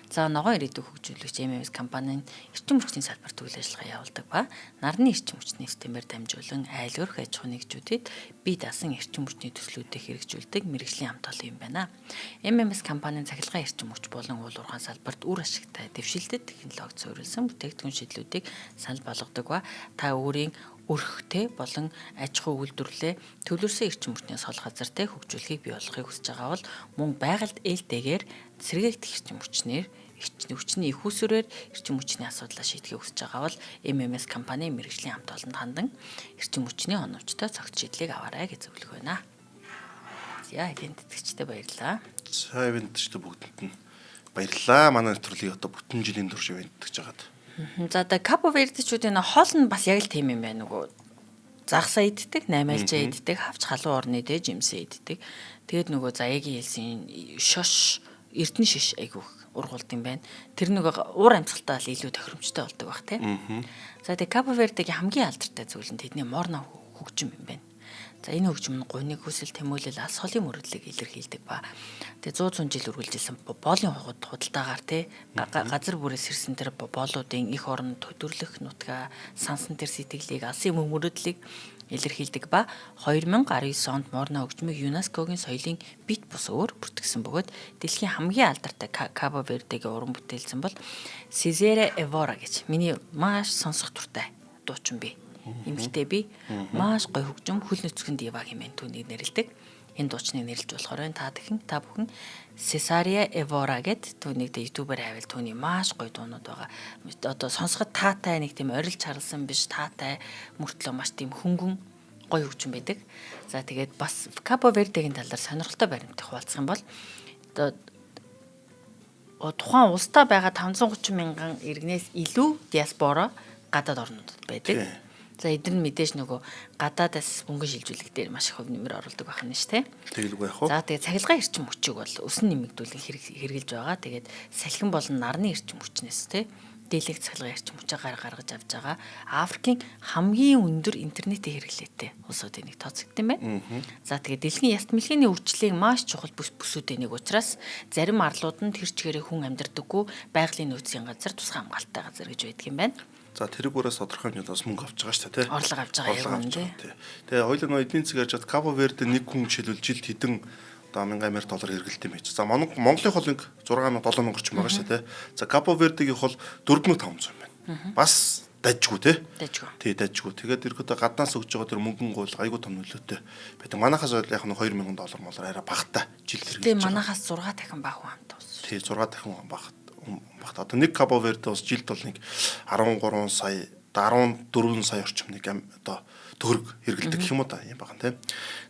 За ногоон ирээдүйг хөгжүүлэгч MMS компанийн эрчим хүчний салбарт үйл ажиллагаа явуулдаг ба нарны эрчим хүчний системээр дамжуулан айл өрх аж ахуйн нэгжүүдэд бие даасан эрчим хүчний төслүүдийг хэрэгжүүлдэг мэргэжлийн хамт олон юм байна. MMS компанийн цахилгаан эрчим хүч болон уул уурхайн салбарт үр ашигтай дэвшилтэт технологи суурилсан бүтээгдэхүүн шийдлүүдийг санал болгодог ба та өөрийн өрхтэй болон аж ахуй үйлдвэрлэлээ төвлөрсөн эрчим хүчнээс хол газартай хөгжүүлэхийг бий болгохыг хүсэж байгаа бол мөн байгальд ээлтэйгээр сэргээгдэх эрчим хүчнэр хүчний их усүрээр эрчим хүчний асуудлаа шийдэхийг хүсэж байгаа бол MMS компани мэргэжлийн хамт олонд хандан эрчим хүчний оновчтой цогц шийдлийг аваарай гэж зөвлөх байна. За эвентэтгэгчтэй баярлалаа. За эвентэтгэгчтэй бүгдэнд нь баярлалаа. Манай нэвтрүүлгийг одоо бүтэн жилийн турш эвентэтгэж байгаад. За одоо Кабо Вердечүүдийн хоол нь бас яг л тийм юм байна нөгөө загсаа иддэг, 8 альжаа иддэг, хавч халуун орны дэ жимсээ иддэг. Тэгээд нөгөө заяагийн хэлсэн шош эрдэнэ шиш айгүйх ургуулд юм байна. Тэр нөгөө уур амьсгалтай л илүү тохиромжтой болдог бах тий. За тэгээд Кабо Вердегийн хамгийн алдартай зүйл нь тэдний морно хөгжим юм байна. За энэ хөгжим нь гуниг хүсэл тэмүүлэл алс холын мөрөдлийг илэрхийлдэг ба тэгээ 100 жил үргэлжилсэн боолын худалдаагаар тий газар бүрээс ирсэн тэр боолуудын их орон төдөрлөх нутгаа сансан тэр сэтгэлийг алсын мөрөдлийг илэрхийлдэг ба 2019 онд морно хөгжмийг ЮНЕСКОгийн соёлын бит бус өөр бүртгэсэн бөгөөд дэлхийн хамгийн алдартай Кабо Вердегийн уран бүтээлсэн бол Сезере Эвора гэж миний маш сонсох дуртай дуучин бий. Эмэгтэй би маш гоё хөгжим хөл нөцгөн дива хэмээн түүнийг нэрлэдэг. Энэ дуучныг нэрлэж болохоор та бүхэн Cesaria Evora гэд түүнийг YouTube-аар хайвал түүний маш гоё дуунууд байгаа. Одоо сонсоход таатай нэг тийм орилж харалсан биш таатай мөртлөө маш тийм хөнгөн гоё хөгжим байдаг. За тэгээд бас Кабо Вердегийн талаар сонирхолтой баримт хуваалцах юм бол одоо тухайн улстай байгаа 530 мянган иргэнээс илүү диаспора гадаад орнуудад байдаг. За эдгээр нь мэдээж нөгөө гадаадаас мөнгө шилжүүлэх дээр маш их хөв нэмэр оруулдаг байх нь шүү, Тэгэлгүй яах вэ? За тэгээ цахилгаан эрчим хүчийг бол өсөн нэмэгдүүлэх хэрэгжилж байгаа. Тэгээд салхин болон нарны эрчим хүчнээс дийлэх цахилгаан эрчим хүчээ гаргаж авч байгаа. Африкийн хамгийн өндөр интернетийн хэрэглээтэй улсуудын нэг тооцогдсон юм байна. За тэгээд дэлхийн яст мэлхийний өвчлөлийн маш чухал бүсүүдийн нэг учраас зарим арлууд нь тэр чигээрээ хүн амьдардаггүй байгалийн нөөцийн газар тусгай хамгаалалттай газар гэж байдаг юм байна. За тэрүүгээрээс тодорхой хэмжээнд бас мөнгө авч байгаа шүү дээ, тий. Орлого авч байгаа юм тий. Тэгээ хоёул нөө эдийн засаг ярьж хад Кабо Верде нэг хүн жишээлбэл жилд хэдэн одоо $1000 хэрэгэлт юм байж. За Монголын холыг 6,000-7,000 орчим байгаа шүү дээ, тий. За Кабо Вердегийн хол 4,500 юм байна. Бас дажгүй тий. Тий дажгүй. Тэгээд ерөөдөө гаднаас өгж байгаа тэр мөнгөн гуйл айгуу том нөлөөтэй байдаг. Манайхаас яг нь $2,000 молоор арай багтаа жил хэрэглэж байгаа. Тэгээ манайхаас 6 дахин бага хамт ус. Тий 6 дахин багт. Одоо нэг Кабо Верде бас жилд бол нэг 13 сая 14 сая орчим нэг одоо төгрөг хэрэгэлдэг гэх юм уу та юм байна тийм.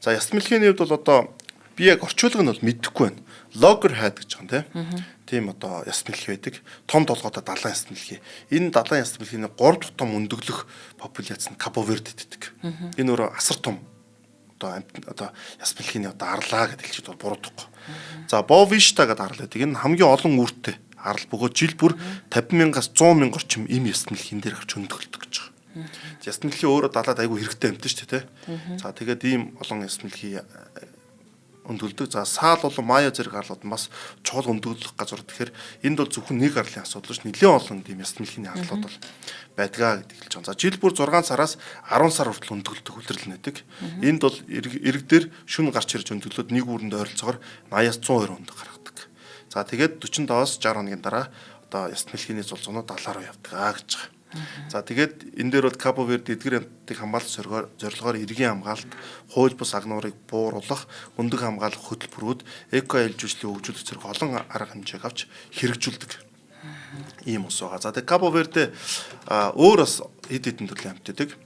За яс мэлхийний хувьд бол одоо би яг орчуулга нь бол мэдэхгүй байна. Loggerhead гэж байгаа тийм. Тийм одоо яс мэлхий байдаг. Том толгойтой далайн яс мэлхий. Энэ далайн яс мэлхийний 3 дахь том өндөглөх популяц нь Кабо Вердед гэдэг. Энэ өөрөө асар том одоо яс мэлхийний одоо арлаа гэдэг хэлчихэд бол буруудахгүй. За Бовишта гэдэг арал байдаг. Энэ хамгийн олон үртэй арал бөгөөд жил бүр 50,000-аас 100,000 орчим им яс мэлхийн дээр авч өндөглөдөг гэж байгаа. Яс мэлхий өөрөө далаад айгүй хэрэгтэй амт шүү дээ, тий. За тэгээд ийм олон яс мэлхий өндөглөдөг. За саал болон майо зэрэг арлууд бас чухал өндөглөх газар. Тэгэхээр энд бол зөвхөн нэг арлын асуудал ш. Нэлээд олон ийм яс мэлхийний арлууд бол байдгаа гэдэг хэлж байгаа. За жил бүр 6 сараас 10 сар хүртэл өндөглөдөг хүлрэл нэдэг. Энд бол ирэг дээр шүн гарч ирж өндөглөөд нэг үүрэнд ойролцоогоор 80-аас 120 хүнд гаргадаг. За тэгээд 45-аас 60 хоногийн дараа одоо яс мэлхийний зулцуунууд далаа руу явдаг гэж байгаа. За тэгээд энэ дээр бол Кабо Верде эдгээр янтыг хамгаалах зорилгоор иргэн хамгаалалт, хууль бус агнуурыг бууруулах, өндөг хамгаалах хөтөлбөрүүд, эко айлжуулалтын хөгжүүлэх зэрэг олон арга хэмжээг авч хэрэгжүүлдэг. Ийм ус байгаа. За тэгээд Кабо Верде өөр бас хэд хэдэн төрлийн амьтад байдаг.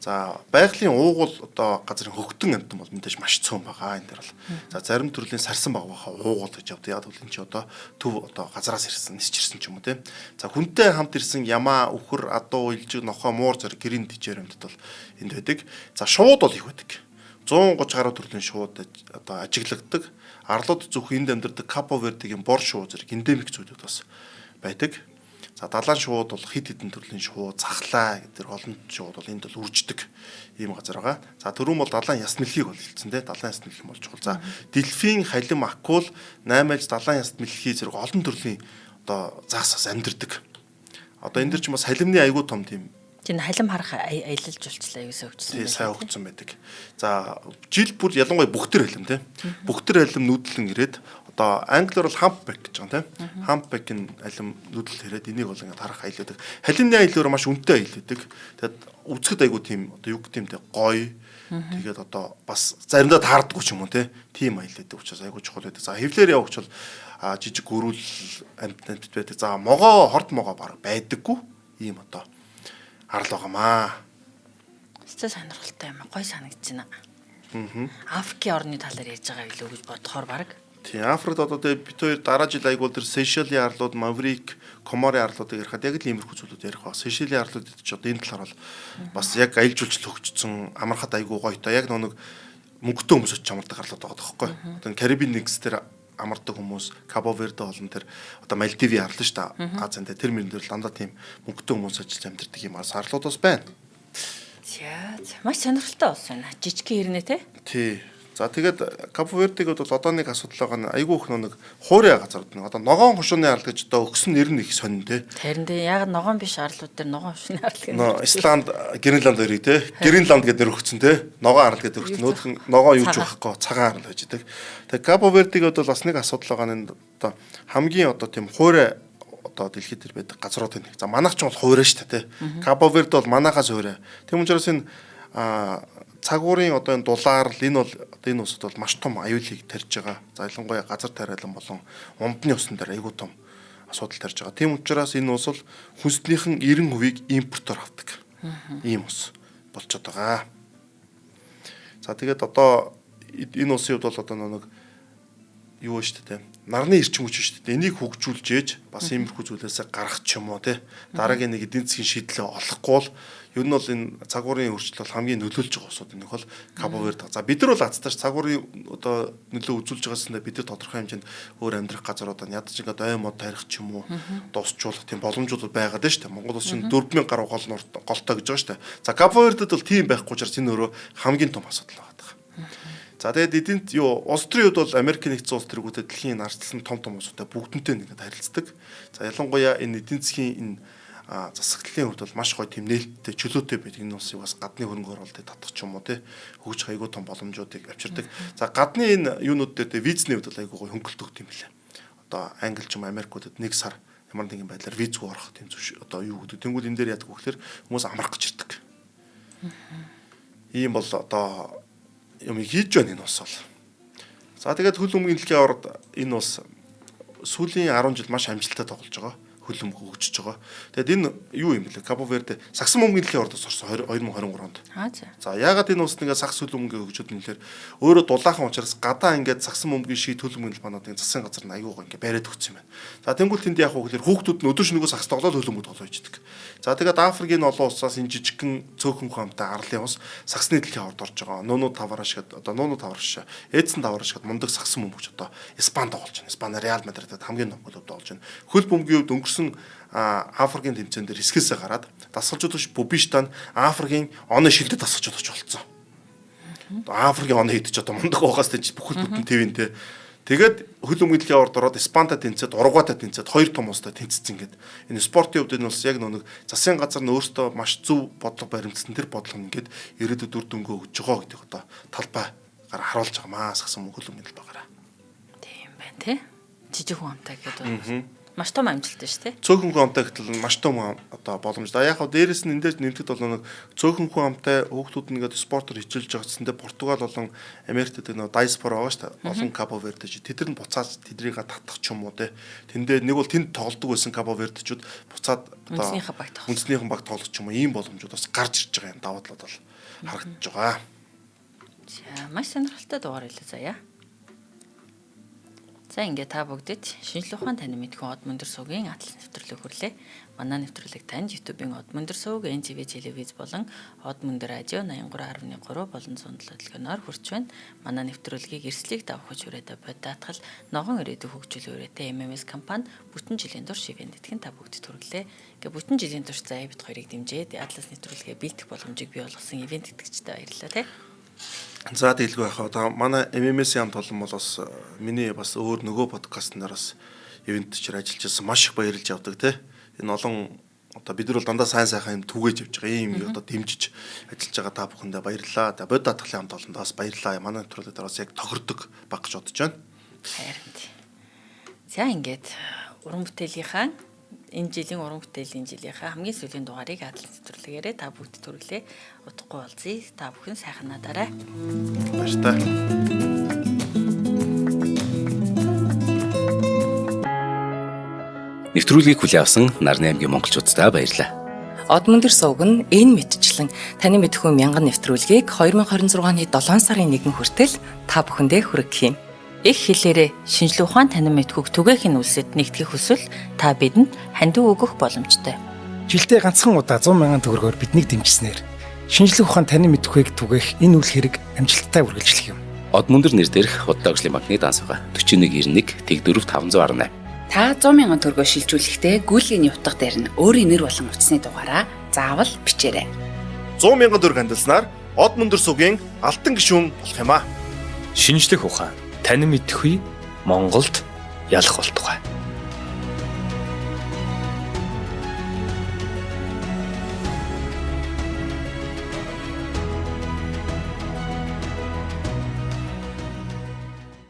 За байгалийн уугуул одоо газрын хөгтөн амьтан бол мэдээж маш цөөн байгаа энэ дэр бол. За зарим төрлийн сарсан багвахаа уугуул гэж явдаг. Яг бол энэ чи одоо төв одоо газраас ирсэн, нисчирсэн ч юм уу те. За хүнтэй хамт ирсэн ямаа, үхэр, адуу, илжиг, нохоо, муур зэрэг гэрийн дижээр амьтад бол энд байдаг. За шууд бол их байдаг. 130 гаруй төрлийн шууд одоо ажиглагддаг. Арлууд зөвхөн энд амьдардаг Кабо Вердегийн бор шууд зэрэг эндемик зүйлүүд бас байдаг. За далайн шууд бол хэд хэдэн төрлийн шууд, цахлаа гэдэг олон шууд бол энд бол үрждэг ийм газар байгаа. За түрүүн бол далайн яс мэлхийг бол хэлсэн те. Далайн яс мэлхий болж чухал. За дэлфин, халим, акул, 8аж далайн яс мэлхий зэрэг олон төрлийн одоо загсаас амьдэрдэг. Одоо энэ дэр ч бас халимны айгуу том тийм чинь халим харах аялал жуулчлаа юусаа өгчсөн. Тий, сайн өгсөн байдаг. За жил бүр ялангуяа бүхтэр халим те. Бүхтэр халим нүүдлэн ирээд одоо англиар бол humpback гэж байгаа тийм. Humpback-ийн алим нүдэл хэрэг энийг бол ингээд харах аялал байдаг. Халимны аялал маш үнэтэй аялал байдаг. Тэгэд үзэхэд айгу тийм одоо юу гэх юм те гоё. Тэгээд одоо бас заримдаа таардаггүй ч юм уу тийм аялал байдаг учраас айгу чухал байдаг. За хэвлэр явагч бол жижиг гөрүүл амьтанд байдаг. За могоо хорт могоо баг байдаггүй ийм одоо арал байгаамаа. Хэцүү сонирхолтой юм гоё санагдаж байна. Африкийн орны талаар ярьж байгаа илүү гэж бодохоор баг. Тийм Африкт одоо бид хоёр дараа жил айгуул тэр Сейшелийн арлууд, Маврик, Коморын арлуудыг ярихад яг л иймэрхүү зүйлүүд ярих ба. Сейшелийн арлууд ч одоо энэ талаар бол бас яг аялал жуулчлал хөгжсөн амархад айгуу гоё та яг нэг мөнгөтэй хүмүүс очиж амардаг арлууд байгаа тоххой. Одоо Карибын нэгс тэр амардаг хүмүүс, Кабо Верде болон тэр одоо Мальдивийн арлаа шүү дээ. Азинд тэр мөрөн дээр дандаа тийм мөнгөтэй хүмүүс очиж амьдардаг юм арлууд бас байна. За маш сонирхолтой болсон. Жижигхэн хэрнээ те. Тий. За тэгээд Кабо Вердег бол одоо нэг асуудал байгаа нь айгүй их нэг хуурай газар нэг одоо ногоон хушууны арал гэж одоо өгсөн нэр нь их сонин те. Харин яг ногоон биш арлууд дээр ногоон хушууны арал гэх юм. Исланд, Гренланд хоёрыг те. Гренланд гэдэг нэр өгсөн те. Ногоон арал гэдэг өгсөн. Нөөх нь ногоон юу ч байхгүй цагаан арал байж байгаа. Тэгээд Кабо Вердег бол бас нэг асуудал байгаа нь одоо хамгийн одоо тийм хуурай одоо дэлхийд төр байдаг газруудын нэг. За манайх ч бол хуурай шүү дээ те. Кабо Верде бол манайхаас хуурай. Тэм учраас энэ цагуурын одоо энэ дулаар л энэ бол энэ усд бол маш том аюулыг тарьж байгаа. За ялангуяа газар тариалан болон умдны усан дээр айгүй том асуудал тарьж байгаа. Тийм учраас энэ ус бол хүнснийхэн 90% импортоор авдаг. Ийм ус болчиход байгаа. За тэгээд одоо энэ усын хувьд бол одоо нэг юу вэ шүү дээ. Нарны эрчим хүч шүү дээ. Энийг хөгжүүлж ээж бас иймэрхүү зүйлээсээ гарах ч юм уу те. Дараагийн нэг эдийн засгийн шийдлээ олохгүй бол ер нь бол энэ цагуурын өөрчлөлт хамгийн нөлөөлж байгаа усууд нэг бол Кабо Верде. За бид нар бол азтаач цагуурын одоо нөлөө үзүүлж байгааснаа бид нар тодорхой хэмжээнд өөр амьдрах газруудаа ядаж ингээд ой мод тарих ч юм уу дусчуулах тийм боломжууд байгаа дээ шүү дээ. Монгол улс чинь 4000 гаруй голтой гэж байгаа шүү дээ. За Кабо Вердед бол тийм байхгүй учраас энэ өөрөө хамгийн том асуудал байгаа. За тэгээд эдийн улс төрийн хувьд бол Америк нэгдсэн улс төргүүдэд дэлхийн арчилсан том улсуудтай бүгднтэй ингээд харилцдаг. За ялангуяа энэ эдийн засгийн энэ засаглалын хувьд бол маш гоё тийм нээлттэй чөлөөтэй байдаг. Энэ улсыг бас гадны хөрөнгө оруулалтыг татах ч юм уу те хөгжих айгүй том боломжуудыг авчирдаг. За гадны энэ юунууд дээр визний хувьд бол айгүй гоё хөнгөлт өгд юм билээ. Одоо Англи ч юм Америкуудад нэг сар ямар нэгэн байдлаар визгүй орох тийм зүйл одоо юу гэдэг. Тэнгүүд энэ дээр яадаг вэ гэхээр хүмүүс амрах гэж ирдэг. Ийм бол одоо юм хийж байна энэ ус бол. За тэгээд хөл өмгийн дэлхийн орд энэ ус сүүлийн 10 жил маш амжилттай тоглож байгаа. Хөл өмг хөгжиж байгаа. Тэгэд энэ юу юм бэлээ? Кабо Верде сагсан өмгийн дэлхийн ордоос орсон 2023 онд. За яагаад энэ ус нэгээ сагс хөл өмгийн хөгжөөд нэлээр өөрөө дулаахан учраас гадаа ингээд сагсан өмгийн шийд хөл өмгийн бануудын засгийн газар нь аягүй ингээд бариад өгсөн юм байна. За тэнгуүл тэнд яг хөөхлөөр хүүхдүүд нь өдөр шөнөгүй сагс тоглоод хөл өмг тоглож ичдэг. За тэгээд Африкийн олон улсаас энэ жижигхэн цөөхөн хамтай арлын ус сагсны дэлхийн орд орж байгаа. Нуунууд тавар ашигад одоо нуунууд тавар ашиг эдсэн тавар ашигад мундаг сагсан өмгч одоо Испанд тоглож байна. Испани Реал Мадридад хамгийн том клуб тоглож байна. Хөл бөмбөгийн хувьд Африкийн тэмцээн дээр хэсгээсээ гараад дасгалжууд биш Бубиштан Африкийн оны шилдэд дасгалжууд очиж болцсон. Африкийн оны хийдэж одоо мундаг угаас тийж бүхэл бүтэн твэнтэй. Тэгээд хөл өмгийн дэлхийн орд ороод Испанта тэнцээд, Уругвайта тэнцээд хоёр том улстай тэнцсэн гэдэг. Энэ спортын хувьд энэ улс яг нэг засгийн газар нь өөртөө маш зөв бодлого баримтсан тэр бодлого нь ингээд ирээдүйд үр дүнгээ өгж байгаа гэдэг одоо талбай харуулж байгаа маа сагсан хөл өмгийн талбайгаараа. Тийм байна тий. Жижиг хүн амтай гэдэг. Маш том амжилт шүү дээ. Цөөхөн хүн амтай гэтэл маш том одоо боломжтой. Яг хав дээрэс нь эндээс нэмэхэд бол нэг цөөхөн хүн амтай хүүхдүүд нэгээд спортоор хичээлж байгаа гэсэндээ Португал болон Америкт нэг диаспора байгаа шүү дээ. Олон Кабо Верде ч тэд нар буцаад тэдрийг татах ч юм уу те. Тэндээ нэг бол тэнд тоглодог байсан Кабо Вердечүүд буцаад одоо үндэснийхэн баг тоглох ч юм уу ийм боломжууд бас гарч ирж байгаа юм даваа талууд бол харагдаж байгаа. За маш сонирхолтой дугаар хэлээ заяа. За ингээд та бүгдэд шинжлэх ухаан тань мэдхүн од мөндөр сувгийн атлас нэвтрүүлэг хүрлээ. Манай нэвтрүүлэг танд YouTube-ийн од мөндөр сувг, NTV телевиз болон од мөндөр радио 83.3 болон 107 төлгөөнөөр хүрч байна. Манай нэвтрүүлгийг эрсдлийг давхаж хүрээдэ боддаатгал ногоон ирээдүйг хөгжүүлэх үрээтэй MMS компани бүтэн жилийн турш ивент тэтгэн та бүгдэд хүргэлээ. Ингээд бүтэн жилийн турш заяа бид хоёрыг дэмжиж атлас нэвтрүүлгээ бэлтгэх боломжийг бий болгосон ивент тэтгэгчтэй баярлалаа те. За дийлгүй яхаа одоо манай MMS хамт олон бол бас миний бас өөр нөгөө подкаст нар бас ивент чир ажиллаж байсан маш их баярлж явдаг те. Энэ олон одоо бид нар бол дандаа сайн сайхан юм түгээж явж байгаа юм одоо дэмжиж ажиллаж байгаа та бүхэндээ баярлалаа. За бод даатгалын хамт олондоо бас баярлалаа. Манай нэвтрүүлэг дараас яг тохирдог баг гэж бодож байна. Харин. За ингээд уран бүтээлийнхаа энэ жилийн уран бүтээлийн жилийнхаа хамгийн сүүлийн дугаарыг атлас нэвтрүүлгээрээ та бүгд төрөлөө удахгүй болзъя. Та бүхэн сайхан надаарай. Баярлалаа. Нэвтрүүлгийг хүлээн авсан Нарны аймгийн монголчуудаа баярлалаа. Од мөндөр сувг нь энэ мэдчлэн таны мэдхүйн мянган нэвтрүүлгийг 2026 оны 7 сарын 1 хүртэл та бүхэндээ хүргэх юм. Их хэлээрээ шинжлэх ухаан танин мэдхүйг түгээхийн үлсэд нэгтгэх хүсвэл та бидэнд хандив өгөх боломжтой. Жилдээ ганцхан удаа 100,000 төгрөгөөр биднийг дэмжснээр шинжлэх ухаан танин мэдхүйг түгээх энэ үйл хэрэг амжилттай үргэлжлэх юм. Од мөндөр нэр дээрх Худлаагшлын банкны дансгаа 4191 Тэг 4508. Та 100,000 төгрөгөөр шилжүүлэхдээ гүйлгээний утга дээр нь өөрийн нэр болон утасны дугаараа заавал бичээрэй. 100,000 төгрөг хандалснаар од мөндөр сувгийн алтан гишүүн болох юм а. Шинжлэх ухаан танин мэдхгүй Монголд ялах болтугай.